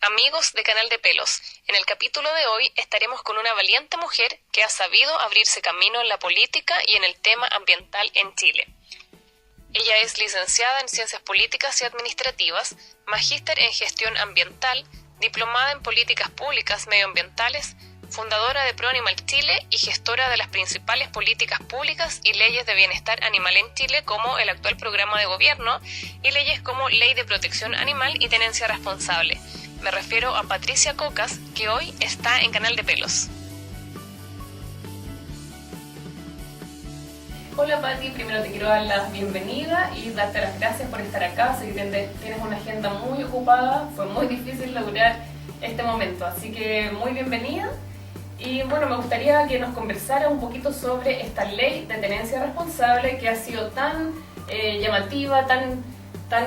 Amigos de Canal de Pelos, en el capítulo de hoy estaremos con una valiente mujer que ha sabido abrirse camino en la política y en el tema ambiental en Chile. Ella es licenciada en Ciencias Políticas y Administrativas, magíster en Gestión Ambiental, diplomada en Políticas Públicas Medioambientales, fundadora de ProAnimal Chile y gestora de las principales políticas públicas y leyes de bienestar animal en Chile, como el actual programa de gobierno y leyes como Ley de Protección Animal y Tenencia Responsable. Me refiero a Patricia Cocas, que hoy está en Canal de Pelos. Hola Pati, primero te quiero dar la bienvenida y darte las gracias por estar acá. Sé que tienes una agenda muy ocupada, fue muy difícil lograr este momento, así que muy bienvenida. Y bueno, me gustaría que nos conversara un poquito sobre esta ley de tenencia responsable que ha sido tan llamativa, tan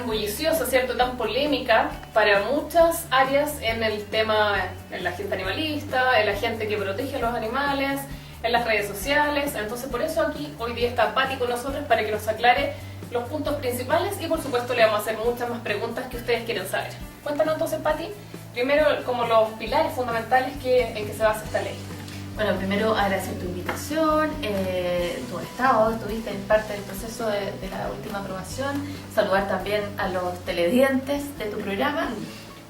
bulliciosa, ¿cierto? Tan polémica para muchas áreas en el tema, en la gente animalista, en la gente que protege a los animales, en las redes sociales. Entonces por eso aquí hoy día está Pati con nosotros para que nos aclare los puntos principales y por supuesto le vamos a hacer muchas más preguntas que ustedes quieren saber. Cuéntanos entonces, Pati, primero como los pilares fundamentales en que se basa esta ley. Bueno, primero agradecer tu invitación, tu estado, estuviste en parte del proceso de la última aprobación, saludar también a los televidentes de tu programa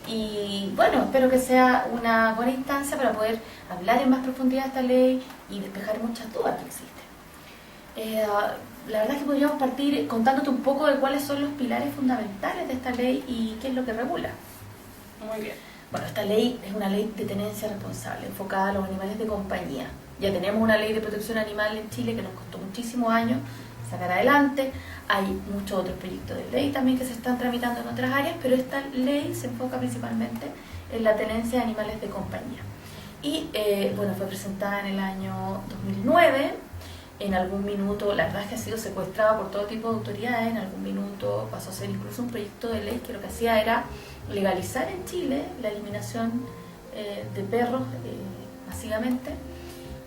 y bueno, espero que sea una buena instancia para poder hablar en más profundidad de esta ley y despejar muchas dudas que existen. La verdad es que podríamos partir contándote un poco de cuáles son los pilares fundamentales de esta ley y qué es lo que regula. Muy bien. Bueno, esta ley es una ley de tenencia responsable, enfocada a los animales de compañía. Ya tenemos una ley de protección animal en Chile que nos costó muchísimos años sacar adelante. Hay muchos otros proyectos de ley también que se están tramitando en otras áreas, pero esta ley se enfoca principalmente en la tenencia de animales de compañía. Y bueno, fue presentada en el año 2009. En algún minuto, la verdad es que ha sido secuestrada por todo tipo de autoridades. En algún minuto pasó a ser incluso un proyecto de ley que lo que hacía era legalizar en Chile la eliminación de perros masivamente,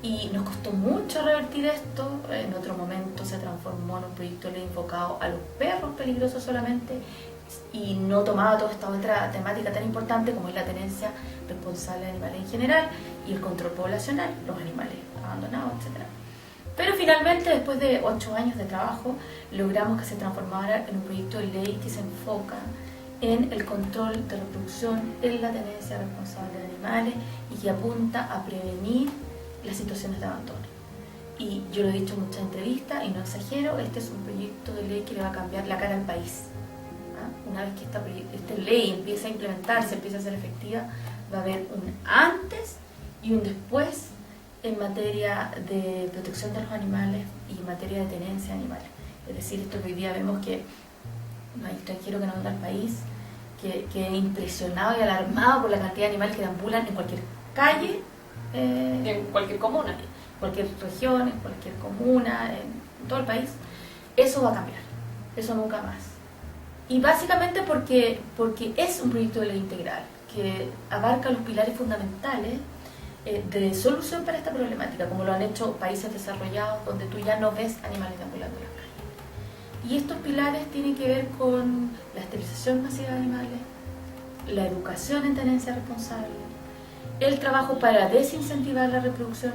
y nos costó mucho revertir esto. En otro momento se transformó en un proyecto de ley enfocado a los perros peligrosos solamente y no tomaba toda esta otra temática tan importante como es la tenencia responsable de animales en general y el control poblacional, los animales abandonados, etc. Pero finalmente, después de 8 años de trabajo, logramos que se transformara en un proyecto de ley que se enfoca en el control de reproducción, en la tenencia responsable de animales y que apunta a prevenir las situaciones de abandono. Y yo lo he dicho en muchas entrevistas y no exagero, este es un proyecto de ley que le va a cambiar la cara al país. Una vez que esta ley empiece a implementarse, empiece a ser efectiva, va a haber un antes y un después en materia de protección de los animales y en materia de tenencia de animales. Es decir, esto que hoy día vemos que no hay extranjero que no venga al país, que es impresionado y alarmado por la cantidad de animales que deambulan en cualquier calle, en cualquier comuna, en cualquier región, en cualquier comuna, en todo el país. Eso va a cambiar, eso nunca más. Y básicamente porque es un proyecto de ley integral que abarca los pilares fundamentales de solución para esta problemática, como lo han hecho países desarrollados donde tú ya no ves animales deambulando en las calles. Y estos pilares tienen que ver con la esterilización masiva de animales, la educación en tenencia responsable, el trabajo para desincentivar la reproducción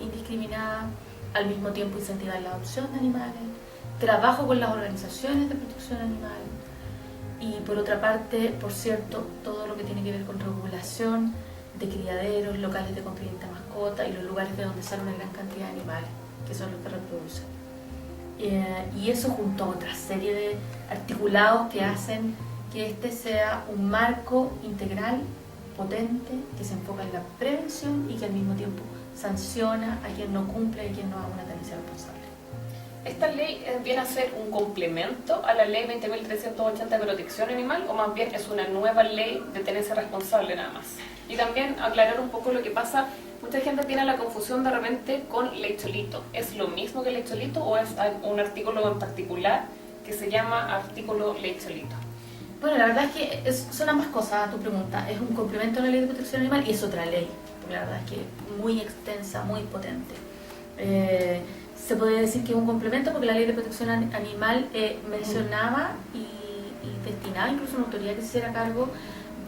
indiscriminada, al mismo tiempo incentivar la adopción de animales, trabajo con las organizaciones de protección animal y por otra parte, por cierto, todo lo que tiene que ver con regulación de criaderos, locales de compra-venta de mascota y los lugares de donde sale una gran cantidad de animales, que son los que reproducen. Y eso junto a otra serie de articulados que hacen que este sea un marco integral, potente, que se enfoca en la prevención y que al mismo tiempo sanciona a quien no cumple y a quien no haga una tenencia responsable. ¿Esta ley viene a ser un complemento a la ley 20.380 de protección animal o más bien es una nueva ley de tenencia responsable nada más? Y también aclarar un poco lo que pasa, mucha gente tiene la confusión de repente con ley Cholito. ¿Es lo mismo que ley Cholito o es un artículo en particular que se llama artículo ley Cholito? Bueno, la verdad es que son ambas cosas a tu pregunta. Es un complemento a la ley de protección animal y es otra ley, porque la verdad es que es muy extensa, muy potente. Se podría decir que es un complemento porque la ley de protección animal mencionaba y destinaba incluso una autoridad que se hiciera cargo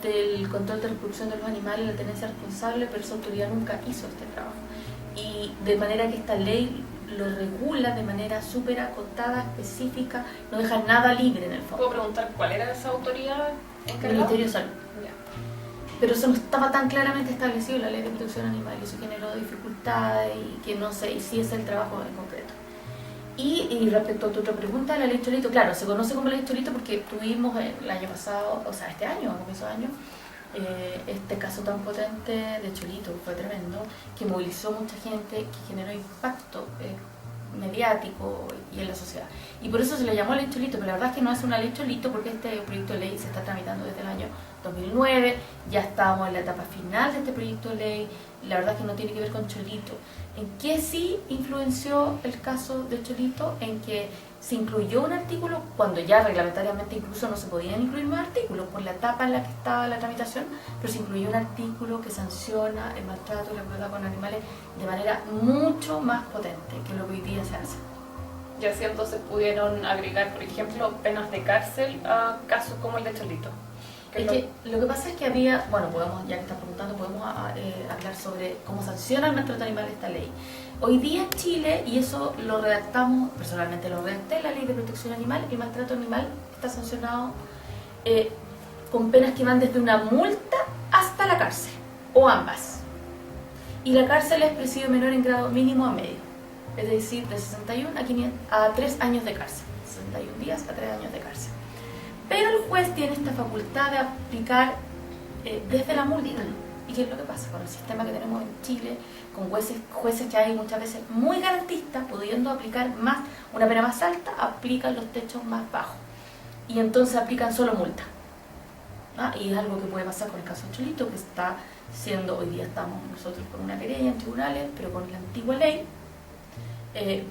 del control de reproducción de los animales, la tenencia responsable, pero esa autoridad nunca hizo este trabajo. Y de manera que esta ley lo regula de manera súper acotada, específica, no deja nada libre en el fondo. ¿Puedo preguntar cuál era esa autoridad encargada? El Ministerio de Salud. Ya. Pero eso no estaba tan claramente establecido en la ley de protección animal y eso generó dificultades y que no sé si es el trabajo en concreto. Y respecto a tu otra pregunta, la ley Cholito, claro, se conoce como ley Cholito porque tuvimos el año pasado, o sea, este año, a comienzo de año, este caso tan potente de Cholito, fue tremendo, que movilizó mucha gente, que generó impacto mediático y en la sociedad. Y por eso se le llamó ley Cholito, pero la verdad es que no es una ley Cholito porque este proyecto de ley se está tramitando desde el año 2009, ya estamos en la etapa final de este proyecto de ley, la verdad es que no tiene que ver con Cholito. ¿En qué sí influenció el caso de Cholito? En que se incluyó un artículo cuando ya reglamentariamente incluso no se podían incluir más artículos por la etapa en la que estaba la tramitación, pero se incluyó un artículo que sanciona el maltrato y la crueldad con animales de manera mucho más potente que lo que hoy día se hace. Y así entonces pudieron agregar, por ejemplo, penas de cárcel a casos como el de Cholito. Es que lo que pasa es que había, bueno, podemos, ya que estás preguntando, podemos hablar sobre cómo sanciona el maltrato animal esta ley. Hoy día en Chile, y eso lo redactamos, personalmente lo redacté, la ley de protección animal, el maltrato animal está sancionado con penas que van desde una multa hasta la cárcel, o ambas. Y la cárcel es presidio menor en grado mínimo a medio, es decir, de 61 a 3 años de cárcel, 61 días a 3 años de cárcel. Pero el juez tiene esta facultad de aplicar desde la multa. ¿Y qué es lo que pasa? Con el sistema que tenemos en Chile, con jueces que hay muchas veces muy garantistas, pudiendo aplicar más, una pena más alta, aplican los techos más bajos. Y entonces aplican solo multa. ¿Ah? Y es algo que puede pasar con el caso de Cholito, que está siendo, hoy día estamos nosotros con una querella en tribunales, pero con la antigua ley,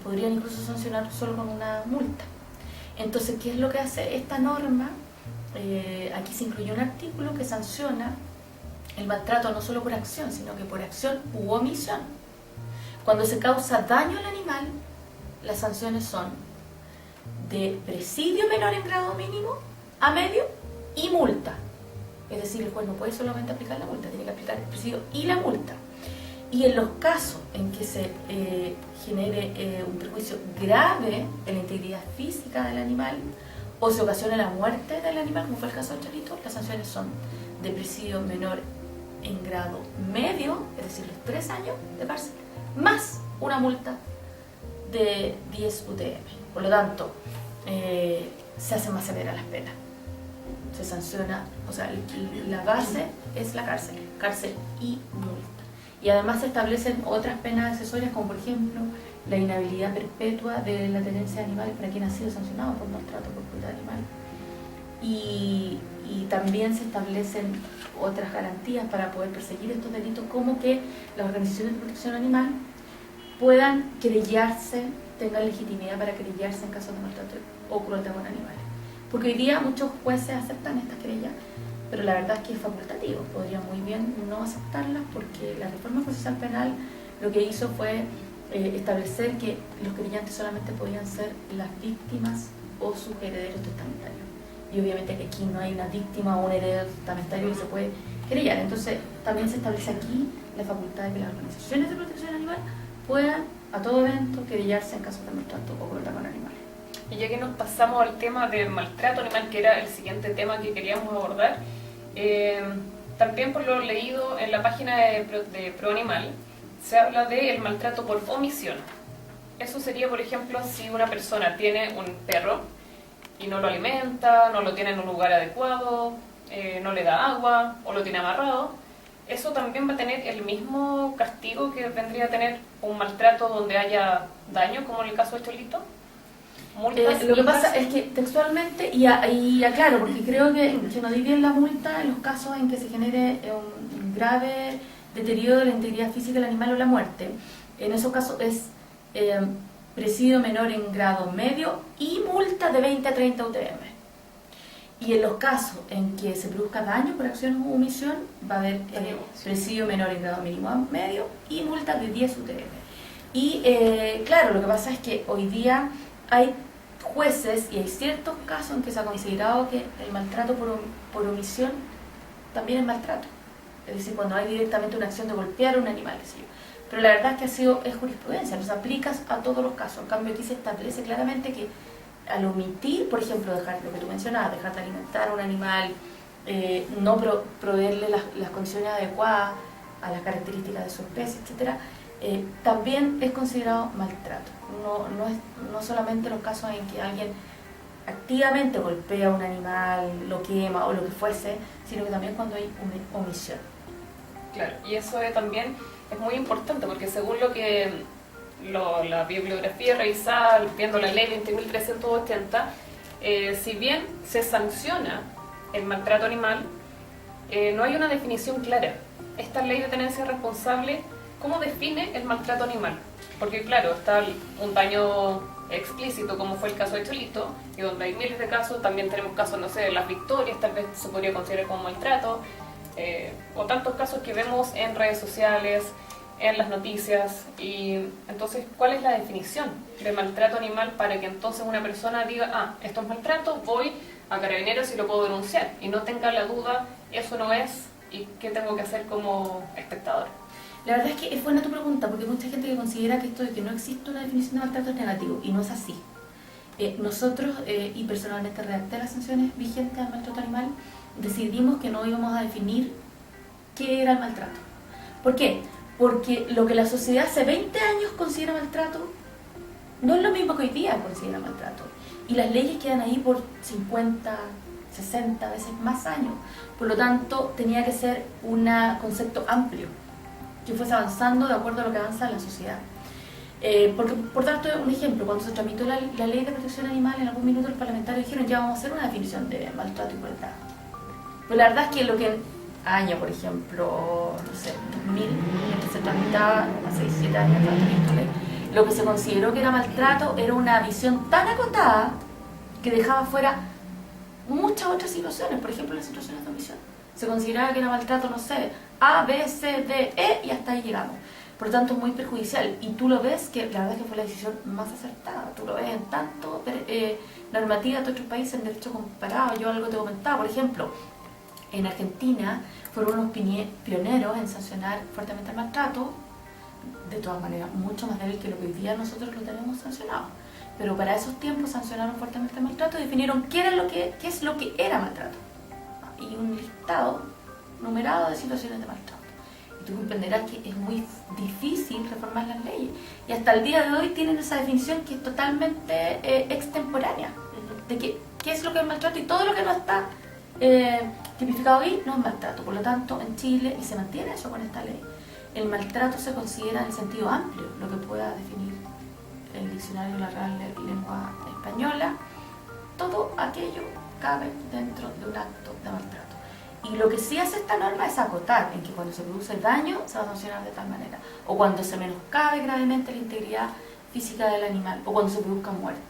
podrían incluso sancionar solo con una multa. Entonces, ¿qué es lo que hace esta norma? Aquí se incluyó un artículo que sanciona el maltrato no solo por acción, sino que por acción u omisión. Cuando se causa daño al animal, las sanciones son de presidio menor en grado mínimo a medio y multa. Es decir, el juez no puede solamente aplicar la multa, tiene que aplicar el presidio y la multa. Y en los casos en que se genere un perjuicio grave de la integridad física del animal o se ocasione la muerte del animal, como fue el caso del Cholito, las sanciones son de presidio menor en grado medio, es decir, los 3 años de cárcel, más una multa de 10 UTM. Por lo tanto, se hacen más severas las penas. Se sanciona, o sea, la base es la cárcel y multa. Y además se establecen otras penas accesorias, como por ejemplo la inhabilidad perpetua de la tenencia de animales para quien ha sido sancionado por maltrato por crueldad animal. Y también se establecen otras garantías para poder perseguir estos delitos, como que las organizaciones de protección animal puedan querellarse, tengan legitimidad para querellarse en casos de maltrato o crueldad con animales. Porque hoy día muchos jueces aceptan estas querellas, pero la verdad es que es facultativo, podría muy bien no aceptarlas porque la reforma procesal penal lo que hizo fue establecer que los querellantes solamente podían ser las víctimas o sus herederos testamentarios. Y obviamente que aquí no hay una víctima o un heredero testamentario que se puede querellar. Entonces también se establece aquí la facultad de que las organizaciones de protección animal puedan a todo evento querellarse en casos de maltrato o crueldad con animales. Y ya que nos pasamos al tema del maltrato animal, que era el siguiente tema que queríamos abordar, también por lo leído en la página de ProAnimal, se habla del maltrato por omisión. Eso sería, por ejemplo, si una persona tiene un perro y no lo alimenta, no lo tiene en un lugar adecuado, no le da agua o lo tiene amarrado, eso también va a tener el mismo castigo que vendría a tener un maltrato donde haya daño, como en el caso de Cholito. Lo que pasa es que textualmente, y aclaro, porque creo que no dividen la multa en los casos en que se genere un grave deterioro de la integridad física del animal o la muerte. En esos casos es presidio menor en grado medio y multa de 20 a 30 UTM. Y en los casos en que se produzca daño por acción o omisión, va a haber presidio menor en grado mínimo a medio y multa de 10 UTM. Y claro, lo que pasa es que hoy día hay jueces y hay ciertos casos en que se ha considerado que el maltrato por omisión también es maltrato. Es decir, cuando hay directamente una acción de golpear a un animal, qué sé yo. Pero la verdad es que es jurisprudencia, los aplicas a todos los casos. En cambio, aquí se establece claramente que al omitir, por ejemplo, dejar lo que tú mencionabas, dejar de alimentar a un animal, no proveerle las condiciones adecuadas a las características de su especie, etcétera, también es considerado maltrato. No solamente los casos en que alguien activamente golpea a un animal, lo quema o lo que fuese, sino que también cuando hay omisión. Claro, y eso también es muy importante porque según la bibliografía revisada, viendo la ley 20.380, si bien se sanciona el maltrato animal, no hay una definición clara. Esta ley de tenencia responsable, ¿cómo define el maltrato animal? Porque claro, está un daño explícito, como fue el caso de Cholito, y donde hay miles de casos, también tenemos casos, no sé, de Las Victorias, tal vez se podría considerar como maltrato, o tantos casos que vemos en redes sociales, en las noticias. Y entonces, ¿cuál es la definición de maltrato animal para que entonces una persona diga, esto es maltrato, voy a Carabineros y lo puedo denunciar, y no tenga la duda, eso no es, y qué tengo que hacer como espectador? La verdad es que es buena tu pregunta, porque hay mucha gente que considera que esto de que no existe una definición de maltrato es negativo, y no es así. Nosotros, y personalmente redacté las sanciones vigentes al maltrato animal, decidimos que no íbamos a definir qué era el maltrato. ¿Por qué? Porque lo que la sociedad hace 20 años considera maltrato no es lo mismo que hoy día considera maltrato. Y las leyes quedan ahí por 50, 60 veces más años. Por lo tanto, tenía que ser un concepto amplio, que fuese avanzando de acuerdo a lo que avanza la sociedad. Porque, por darte un ejemplo, cuando se tramitó la ley de protección animal, en algún minuto los parlamentarios dijeron ya vamos a hacer una definición de maltrato y crueldad. Pero la verdad es que lo que año, por ejemplo, no sé, 2000, que se tramitaba hace 7 años atrás, lo que se consideró que era maltrato era una visión tan acotada que dejaba fuera muchas otras situaciones, por ejemplo las situaciones de omisión. Se consideraba que era maltrato, no sé, A, B, C, D, E y hasta ahí llegamos. Por lo tanto, es muy perjudicial. Y tú lo ves que la verdad es que fue la decisión más acertada. Tú lo ves en tanto normativa de otros países en derecho comparado. Yo algo te comentaba, por ejemplo, en Argentina fueron unos pioneros en sancionar fuertemente el maltrato, de todas maneras mucho más débil que lo que hoy día nosotros lo tenemos sancionado. Pero para esos tiempos sancionaron fuertemente el maltrato y definieron qué es lo que era maltrato. Y un listado numerado de situaciones de maltrato. Y tú comprenderás que es muy difícil reformar las leyes. Y hasta el día de hoy tienen esa definición que es totalmente extemporánea. De qué es lo que es maltrato y todo lo que no está tipificado ahí no es maltrato. Por lo tanto, en Chile, y se mantiene eso con esta ley, el maltrato se considera en el sentido amplio, lo que pueda definir el diccionario de la Real Lengua Española. Todo aquello cabe dentro de un acto de maltrato. Y lo que sí hace esta norma es acotar en que cuando se produce daño se va a sancionar de tal manera, o cuando se menoscabe gravemente la integridad física del animal, o cuando se produzca muerte.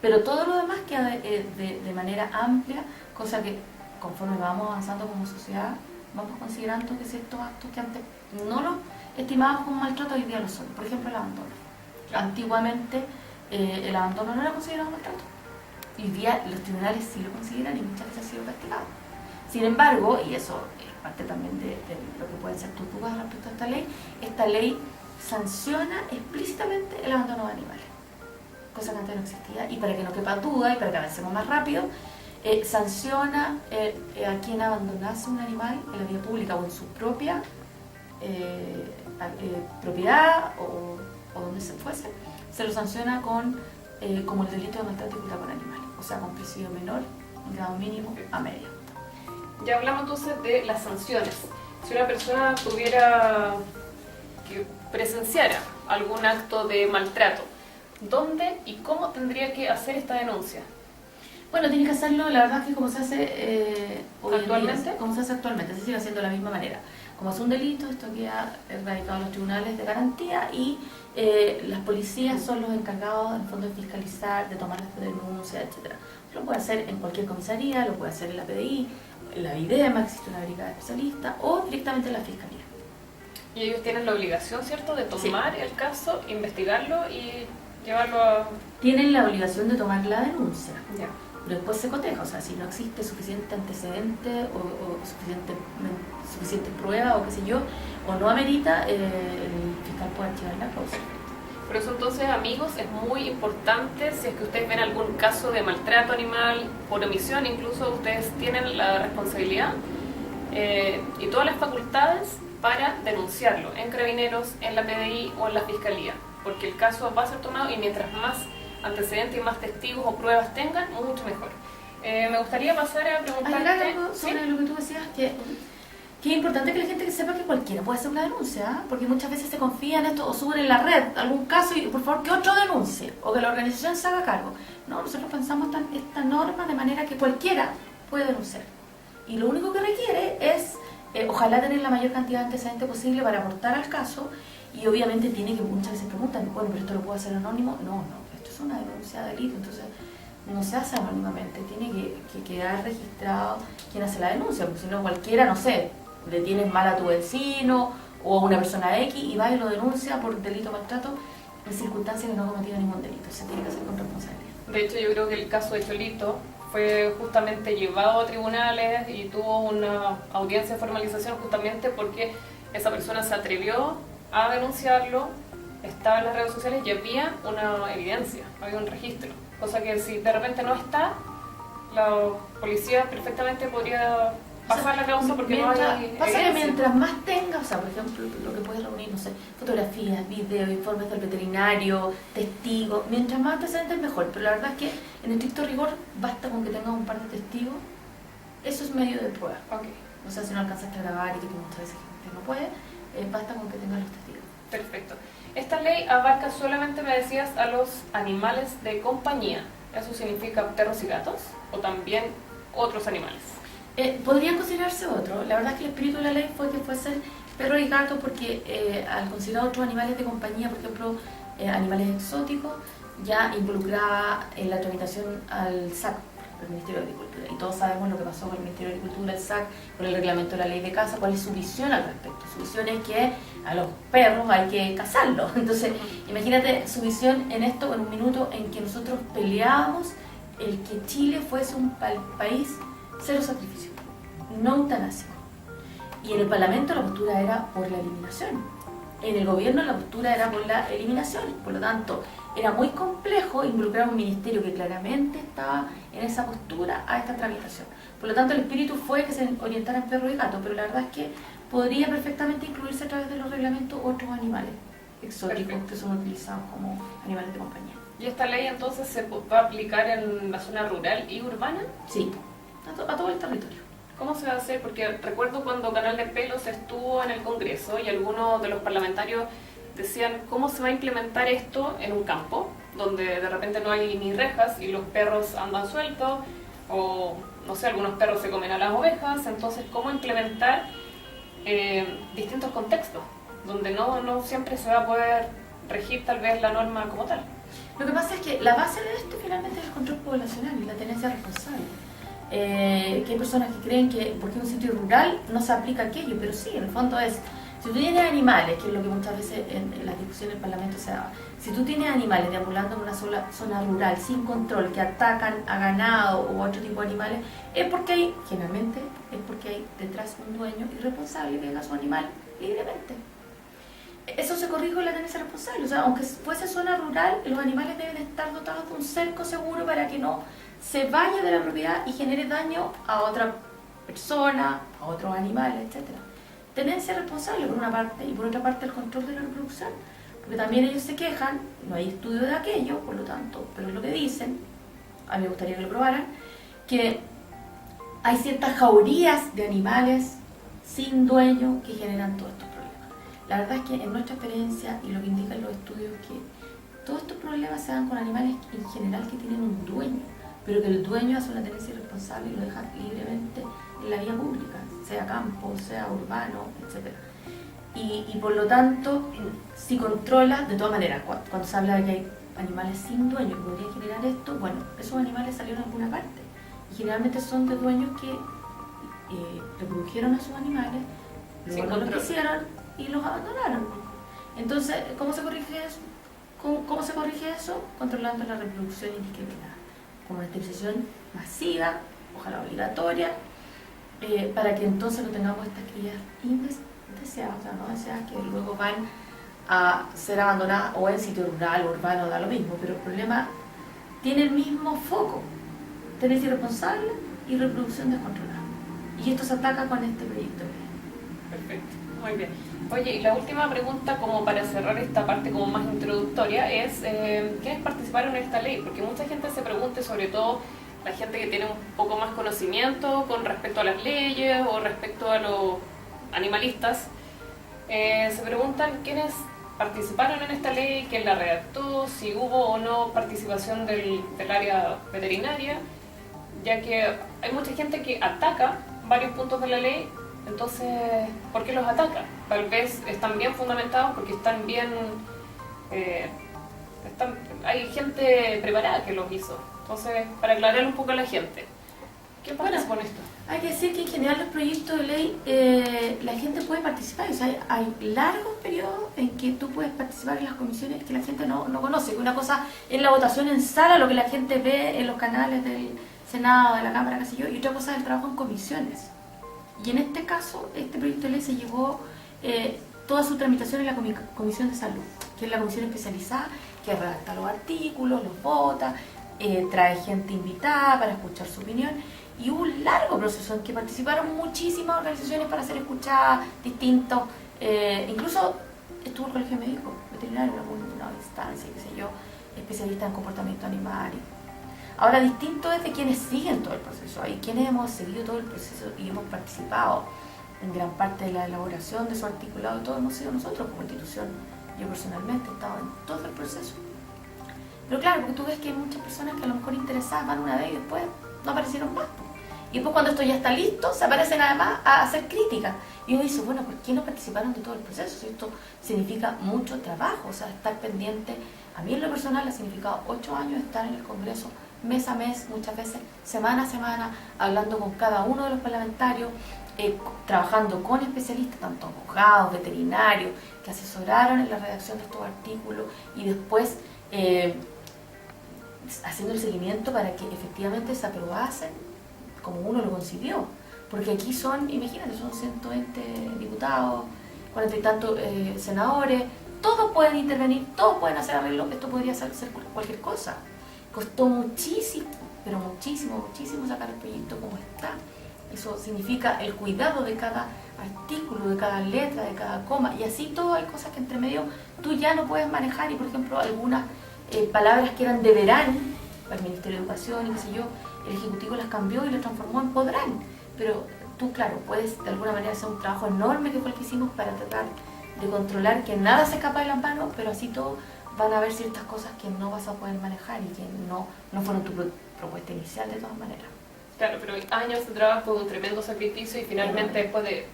Pero todo lo demás queda de manera amplia, cosa que conforme vamos avanzando como sociedad, vamos considerando que ciertos actos que antes no los estimábamos como maltrato, hoy día lo son. Por ejemplo, el abandono. Claro. Antiguamente el abandono no era considerado maltrato. Hoy día los tribunales sí lo consideran y muchas veces ha sido castigado. Sin embargo, y eso es parte también de lo que pueden ser tus dudas respecto a esta ley sanciona explícitamente el abandono de animales, cosa que antes no existía. Y para que no quepa duda y para que avancemos más rápido, sanciona a quien abandonase un animal en la vía pública o en su propia propiedad o donde se fuese, se lo sanciona como el delito de maltrato y crueldad con animales, o sea, con presidio menor, en grado mínimo a medio. Ya hablamos entonces de las sanciones. Si una persona tuviera que presenciara algún acto de maltrato, ¿dónde y cómo tendría que hacer esta denuncia? Bueno, tiene que hacerlo, la verdad es que como se hace actualmente, como se hace actualmente, se sigue haciendo de la misma manera. Como es un delito, esto queda radicado en los tribunales de garantía y las policías son los encargados, en el fondo, de fiscalizar, de tomar las denuncias, etc. Lo puede hacer en cualquier comisaría, lo puede hacer en la PDI, en la IDEMA, existe una brigada especialista, o directamente en la fiscalía. Y ellos tienen la obligación, ¿cierto?, de tomar el caso, investigarlo y llevarlo a... Tienen la obligación de tomar la denuncia. Ya. pero después se coteja, o sea, si no existe suficiente antecedente o suficiente prueba o qué sé yo, o no amerita, el fiscal puede archivar la causa. Por eso entonces, amigos, es muy importante, si es que ustedes ven algún caso de maltrato animal, por omisión incluso, ustedes tienen la responsabilidad y todas las facultades para denunciarlo en Carabineros, en la PDI o en la Fiscalía, porque el caso va a ser tomado y mientras más antecedentes y más testigos o pruebas tengan, mucho mejor. Me gustaría pasar a preguntarte... Agregar algo sobre lo que tú decías, que es importante que la gente sepa que cualquiera puede hacer una denuncia, porque muchas veces se confía en esto o suben en la red algún caso y por favor que otro denuncie o que la organización se haga cargo. No, nosotros pensamos esta norma de manera que cualquiera puede denunciar. Y lo único que requiere es, ojalá tener la mayor cantidad de antecedentes posible para aportar al caso, y obviamente tiene que, muchas veces preguntan, bueno, pero esto lo puedo hacer anónimo. No, esto es una denuncia de delito, entonces no se hace anónimamente, tiene que quedar registrado quién hace la denuncia, porque si no cualquiera, no sé, le tienes mal a tu vecino o a una persona X y va y lo denuncia por delito de maltrato en circunstancias que no ha cometido ningún delito, se tiene que hacer con responsabilidad. De hecho, yo creo que el caso de Cholito fue justamente llevado a tribunales y tuvo una audiencia de formalización justamente porque esa persona se atrevió a denunciarlo, estaba en las redes sociales y había una evidencia, había un registro, cosa que si de repente no está, la policía perfectamente podría pasar la causa porque no hay pasa evidencia. que mientras más tenga, o sea, por ejemplo, lo que puedes reunir, no sé, fotografías, videos, informes del veterinario, testigos, mientras más antecedentes mejor, pero la verdad es que en estricto rigor basta con que tengas un par de testigos, eso es medio de prueba. Okay. O sea, si no alcanzaste a grabar y que muchas veces gente no puede, basta con que tengas los testigos. Perfecto. Esta ley abarca solamente, me decías, a los animales de compañía. ¿Eso significa perros y gatos? ¿O también otros animales? Podrían considerarse otros. La verdad es que el espíritu de la ley fue que fuesen perro y gato porque al considerar otros animales de compañía, por ejemplo, animales exóticos, ya involucraba en la tramitación al SAC, el Ministerio de Agricultura. Y todos sabemos lo que pasó con el Ministerio de Agricultura, el SAC, con el reglamento de la ley de caza, cuál es su visión al respecto. Su visión es que a los perros hay que cazarlos. Entonces, imagínate su visión en esto, en un minuto en que nosotros peleábamos el que Chile fuese un país cero sacrificio, no eutanásico. Y en el Parlamento la postura era por la eliminación. En el gobierno la postura era por la eliminación. Por lo tanto, era muy complejo involucrar a un ministerio que claramente estaba en esa postura a esta tramitación. Por lo tanto, el espíritu fue que se orientaran perros y gatos, pero la verdad es que podría perfectamente incluirse a través de los reglamentos otros animales exóticos. Perfecto. Que son utilizados como animales de compañía. ¿Y esta ley entonces se va a aplicar en la zona rural y urbana? Sí, a todo el territorio. ¿Cómo se va a hacer? Porque recuerdo cuando Canal de Pelos estuvo en el Congreso y algunos de los parlamentarios decían cómo se va a implementar esto en un campo donde de repente no hay ni rejas y los perros andan sueltos o no sé, algunos perros se comen a las ovejas, entonces cómo implementar distintos contextos donde no siempre se va a poder regir tal vez la norma como tal. Lo que pasa es que la base de esto finalmente es el control poblacional y la tenencia responsable. Que hay personas que creen que porque es un sitio rural no se aplica aquello, pero sí, en el fondo es, si tú tienes animales, que es lo que muchas veces en las discusiones del Parlamento se daba, si tú tienes animales deambulando en una sola zona rural sin control, que atacan a ganado u otro tipo de animales, es porque hay, generalmente, es porque hay detrás un dueño irresponsable que deja a su animal libremente. Eso se corrige con la tenencia responsable, o sea, aunque fuese zona rural, los animales deben estar dotados de un cerco seguro para que no se vaya de la propiedad y genere daño a otra persona, a otros animales, etc. Tenencia responsable por una parte y por otra parte el control de la reproducción, porque también ellos se quejan, no hay estudio de aquello, por lo tanto, pero es lo que dicen, a mí me gustaría que lo probaran, que hay ciertas jaurías de animales sin dueño que generan todos estos problemas. La verdad es que en nuestra experiencia y lo que indican los estudios es que todos estos problemas se dan con animales en general que tienen un dueño, pero que el dueño hace una tenencia irresponsable y lo deja libremente en la vía pública, sea campo, sea urbano, etc. Y por lo tanto, si controla, de todas maneras, cuando se habla de que hay animales sin dueño que podrían generar esto, bueno, esos animales salieron de alguna parte y generalmente son de dueños que reprodujeron a sus animales, luego no los quisieron y los abandonaron. Entonces, ¿cómo se corrige eso? ¿Cómo se corrige eso? Controlando la reproducción indiscriminada. como una esterilización masiva, ojalá obligatoria, para que entonces no tengamos estas crías indeseadas, o sea, no deseadas, que luego van a ser abandonadas o en sitio rural o urbano, da lo mismo, pero el problema tiene el mismo foco: tenencia irresponsable y reproducción descontrolada. Y esto se ataca con este proyecto. Perfecto, muy bien. Oye, y la última pregunta, como para cerrar esta parte como más introductoria, es ¿quiénes participaron en esta ley? Porque mucha gente se pregunta, sobre todo la gente que tiene un poco más conocimiento con respecto a las leyes o respecto a los animalistas, se preguntan quiénes participaron en esta ley, quién la redactó, si hubo o no participación del área veterinaria, ya que hay mucha gente que ataca varios puntos de la ley. Entonces, ¿por qué los ataca? Tal vez están bien fundamentados porque están bien... hay gente preparada que los hizo. Entonces, para aclarar un poco a la gente, ¿qué pasa con esto? Hay que decir que en general los proyectos de ley la gente puede participar. O sea, hay largos periodos en que tú puedes participar en las comisiones que la gente no conoce. Una cosa es la votación en sala, lo que la gente ve en los canales del Senado, de la Cámara, qué sé yo, y otra cosa es el trabajo en comisiones. Y en este caso, este proyecto de ley se llevó toda su tramitación en la Comisión de Salud, que es la comisión especializada que redacta los artículos, los vota, trae gente invitada para escuchar su opinión, y hubo un largo proceso en que participaron muchísimas organizaciones para ser escuchadas, distintos, incluso estuvo el Colegio Médico Veterinario en alguna instancia, qué sé yo, especialistas en comportamiento animal. Ahora, distinto es de quienes siguen todo el proceso. Hay quienes hemos seguido todo el proceso y hemos participado en gran parte de la elaboración de su articulado, y todo hemos sido nosotros como institución. Yo personalmente he estado en todo el proceso. Pero claro, porque tú ves que hay muchas personas que a lo mejor interesadas van una vez y después no aparecieron más. Y después, cuando esto ya está listo, se aparecen además a hacer críticas. Y uno dice, bueno, ¿por qué no participaron de todo el proceso? Si esto significa mucho trabajo, o sea, estar pendiente. A mí en lo personal ha significado 8 años estar en el Congreso, mes a mes, muchas veces, semana a semana, hablando con cada uno de los parlamentarios, trabajando con especialistas, tanto abogados, veterinarios, que asesoraron en la redacción de estos artículos, y después haciendo el seguimiento para que efectivamente se aprobasen como uno lo concibió. Porque aquí son, imagínate, son 120 diputados, 40 y tantos senadores, todos pueden intervenir, todos pueden hacer arreglo, esto podría ser cualquier cosa. Costó muchísimo, pero muchísimo sacar el proyecto como está. Eso significa el cuidado de cada artículo, de cada letra, de cada coma, y así todo. Hay cosas que entre medio tú ya no puedes manejar, y por ejemplo algunas palabras que eran deberán para el Ministerio de Educación y qué sé yo, el Ejecutivo las cambió y las transformó en podrán. Pero tú, claro, puedes de alguna manera hacer un trabajo enorme, que fue el que hicimos, para tratar de controlar que nada se escapa de las manos, pero así todo van a haber ciertas cosas que no vas a poder manejar y que no fueron tu propuesta inicial de todas maneras. Claro, pero años de trabajo, un tremendo sacrificio, y finalmente después de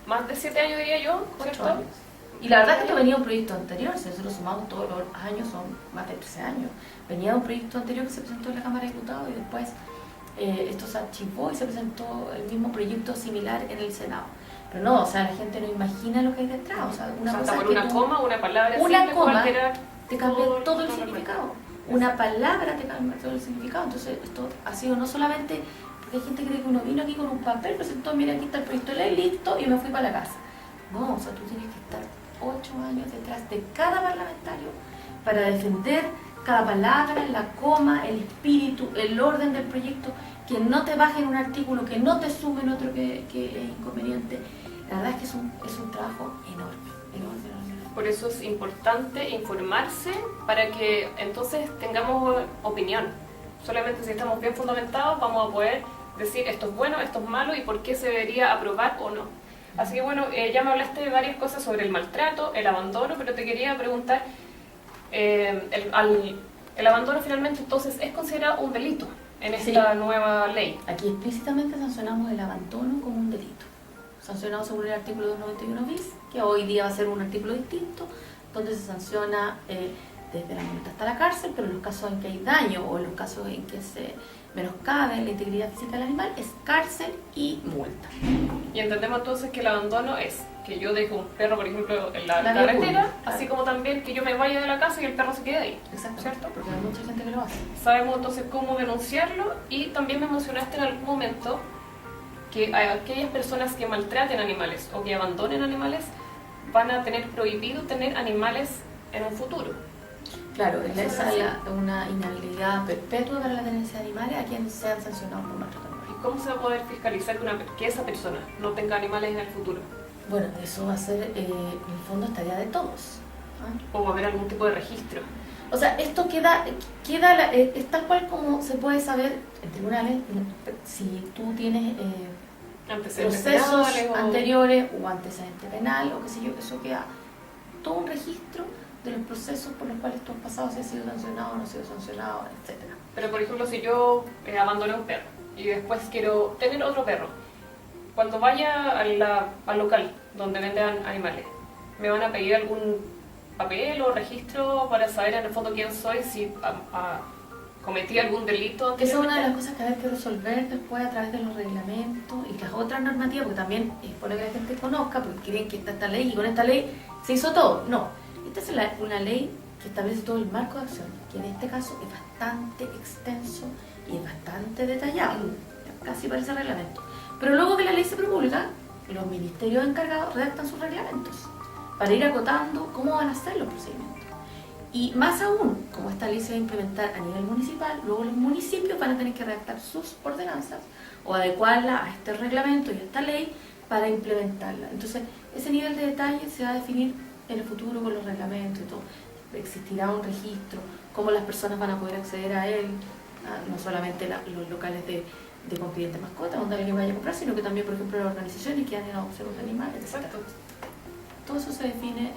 más de 7 años, diría yo, 8 años. Y la verdad es que esto venía de un proyecto anterior, si nosotros sumamos todos los años, son más de 13 años. Venía de un proyecto anterior que se presentó en la Cámara de Diputados, y después esto se archivó y se presentó el mismo proyecto similar en el Senado. Pero no, o sea, la gente no imagina lo que hay detrás. O sea, una cosa por una coma, una palabra, una coma te cambia todo el significado. Una palabra te cambia todo el significado. Entonces, esto ha sido no solamente porque hay gente que cree que uno vino aquí con un papel, presentó, mira, aquí está el proyecto de ley, listo, y me fui para la casa. No, o sea, tú tienes que estar 8 años detrás de cada parlamentario para defender cada palabra, la coma, el espíritu, el orden del proyecto, que no te bajen un artículo, que no te sumen otro que es inconveniente. La verdad es que es un trabajo enorme. Por eso es importante informarse, para que entonces tengamos opinión. Solamente si estamos bien fundamentados vamos a poder decir esto es bueno, esto es malo, y por qué se debería aprobar o no. Así que bueno, ya me hablaste de varias cosas sobre el maltrato, el abandono, pero te quería preguntar, el abandono finalmente entonces es considerado un delito en esta nueva ley. Aquí explícitamente sancionamos el abandono como un delito, sancionado según el artículo 291 bis, que hoy día va a ser un artículo distinto, donde se sanciona desde la multa hasta la cárcel, pero en los casos en que hay daño o en los casos en que se menoscabe la integridad física del animal es cárcel y multa. Y entendemos entonces que el abandono es que yo dejo un perro, por ejemplo, en la carretera, así como también que yo me vaya de la casa y el perro se quede ahí. Exacto, ¿cierto? Porque hay mucha gente que lo hace. Sabemos entonces cómo denunciarlo y también me mencionaste en algún momento que aquellas personas que maltraten animales o que abandonen animales van a tener prohibido tener animales en un futuro. Claro, esa es una inhabilidad perpetua para la tenencia de animales a quienes sean sancionados por maltrato animal. ¿Y cómo se va a poder fiscalizar que esa persona no tenga animales en el futuro? Bueno, eso va a ser, en el fondo, tarea de todos. ¿O va a haber algún tipo de registro? O sea, esto queda es tal cual como se puede saber en tribunales si tú tienes procesos anteriores o antecedente penal o qué sé yo, eso queda todo un registro de los procesos por los cuales tú has pasado, si has sido sancionado o no has sido sancionado, etc. Pero por ejemplo, si yo abandoné un perro y después quiero tener otro perro, cuando vaya al local donde vendan animales, ¿me van a pedir algún papel o registro para saber en el fondo quién soy, si cometí algún delito? Esa es una de las cosas que hay que resolver después a través de los reglamentos y las otras normativas, porque también es por lo que la gente conozca, porque creen que está esta ley y con esta ley se hizo todo. No, esta es una ley que establece todo el marco de acción, que en este caso es bastante extenso y es bastante detallado, casi parece reglamento. Pero luego que la ley se promulga, los ministerios encargados redactan sus reglamentos para ir acotando cómo van a ser los procedimientos. Y más aún, como esta ley se va a implementar a nivel municipal, luego los municipios van a tener que redactar sus ordenanzas o adecuarla a este reglamento y a esta ley para implementarla. Entonces, ese nivel de detalle se va a definir en el futuro con los reglamentos y todo. Existirá un registro, cómo las personas van a poder acceder a él, no solamente los locales de confidencias mascotas, donde alguien vaya a comprar, sino que también, por ejemplo, las organizaciones que dan en adopción de animales, etc. Exacto. Todo eso se define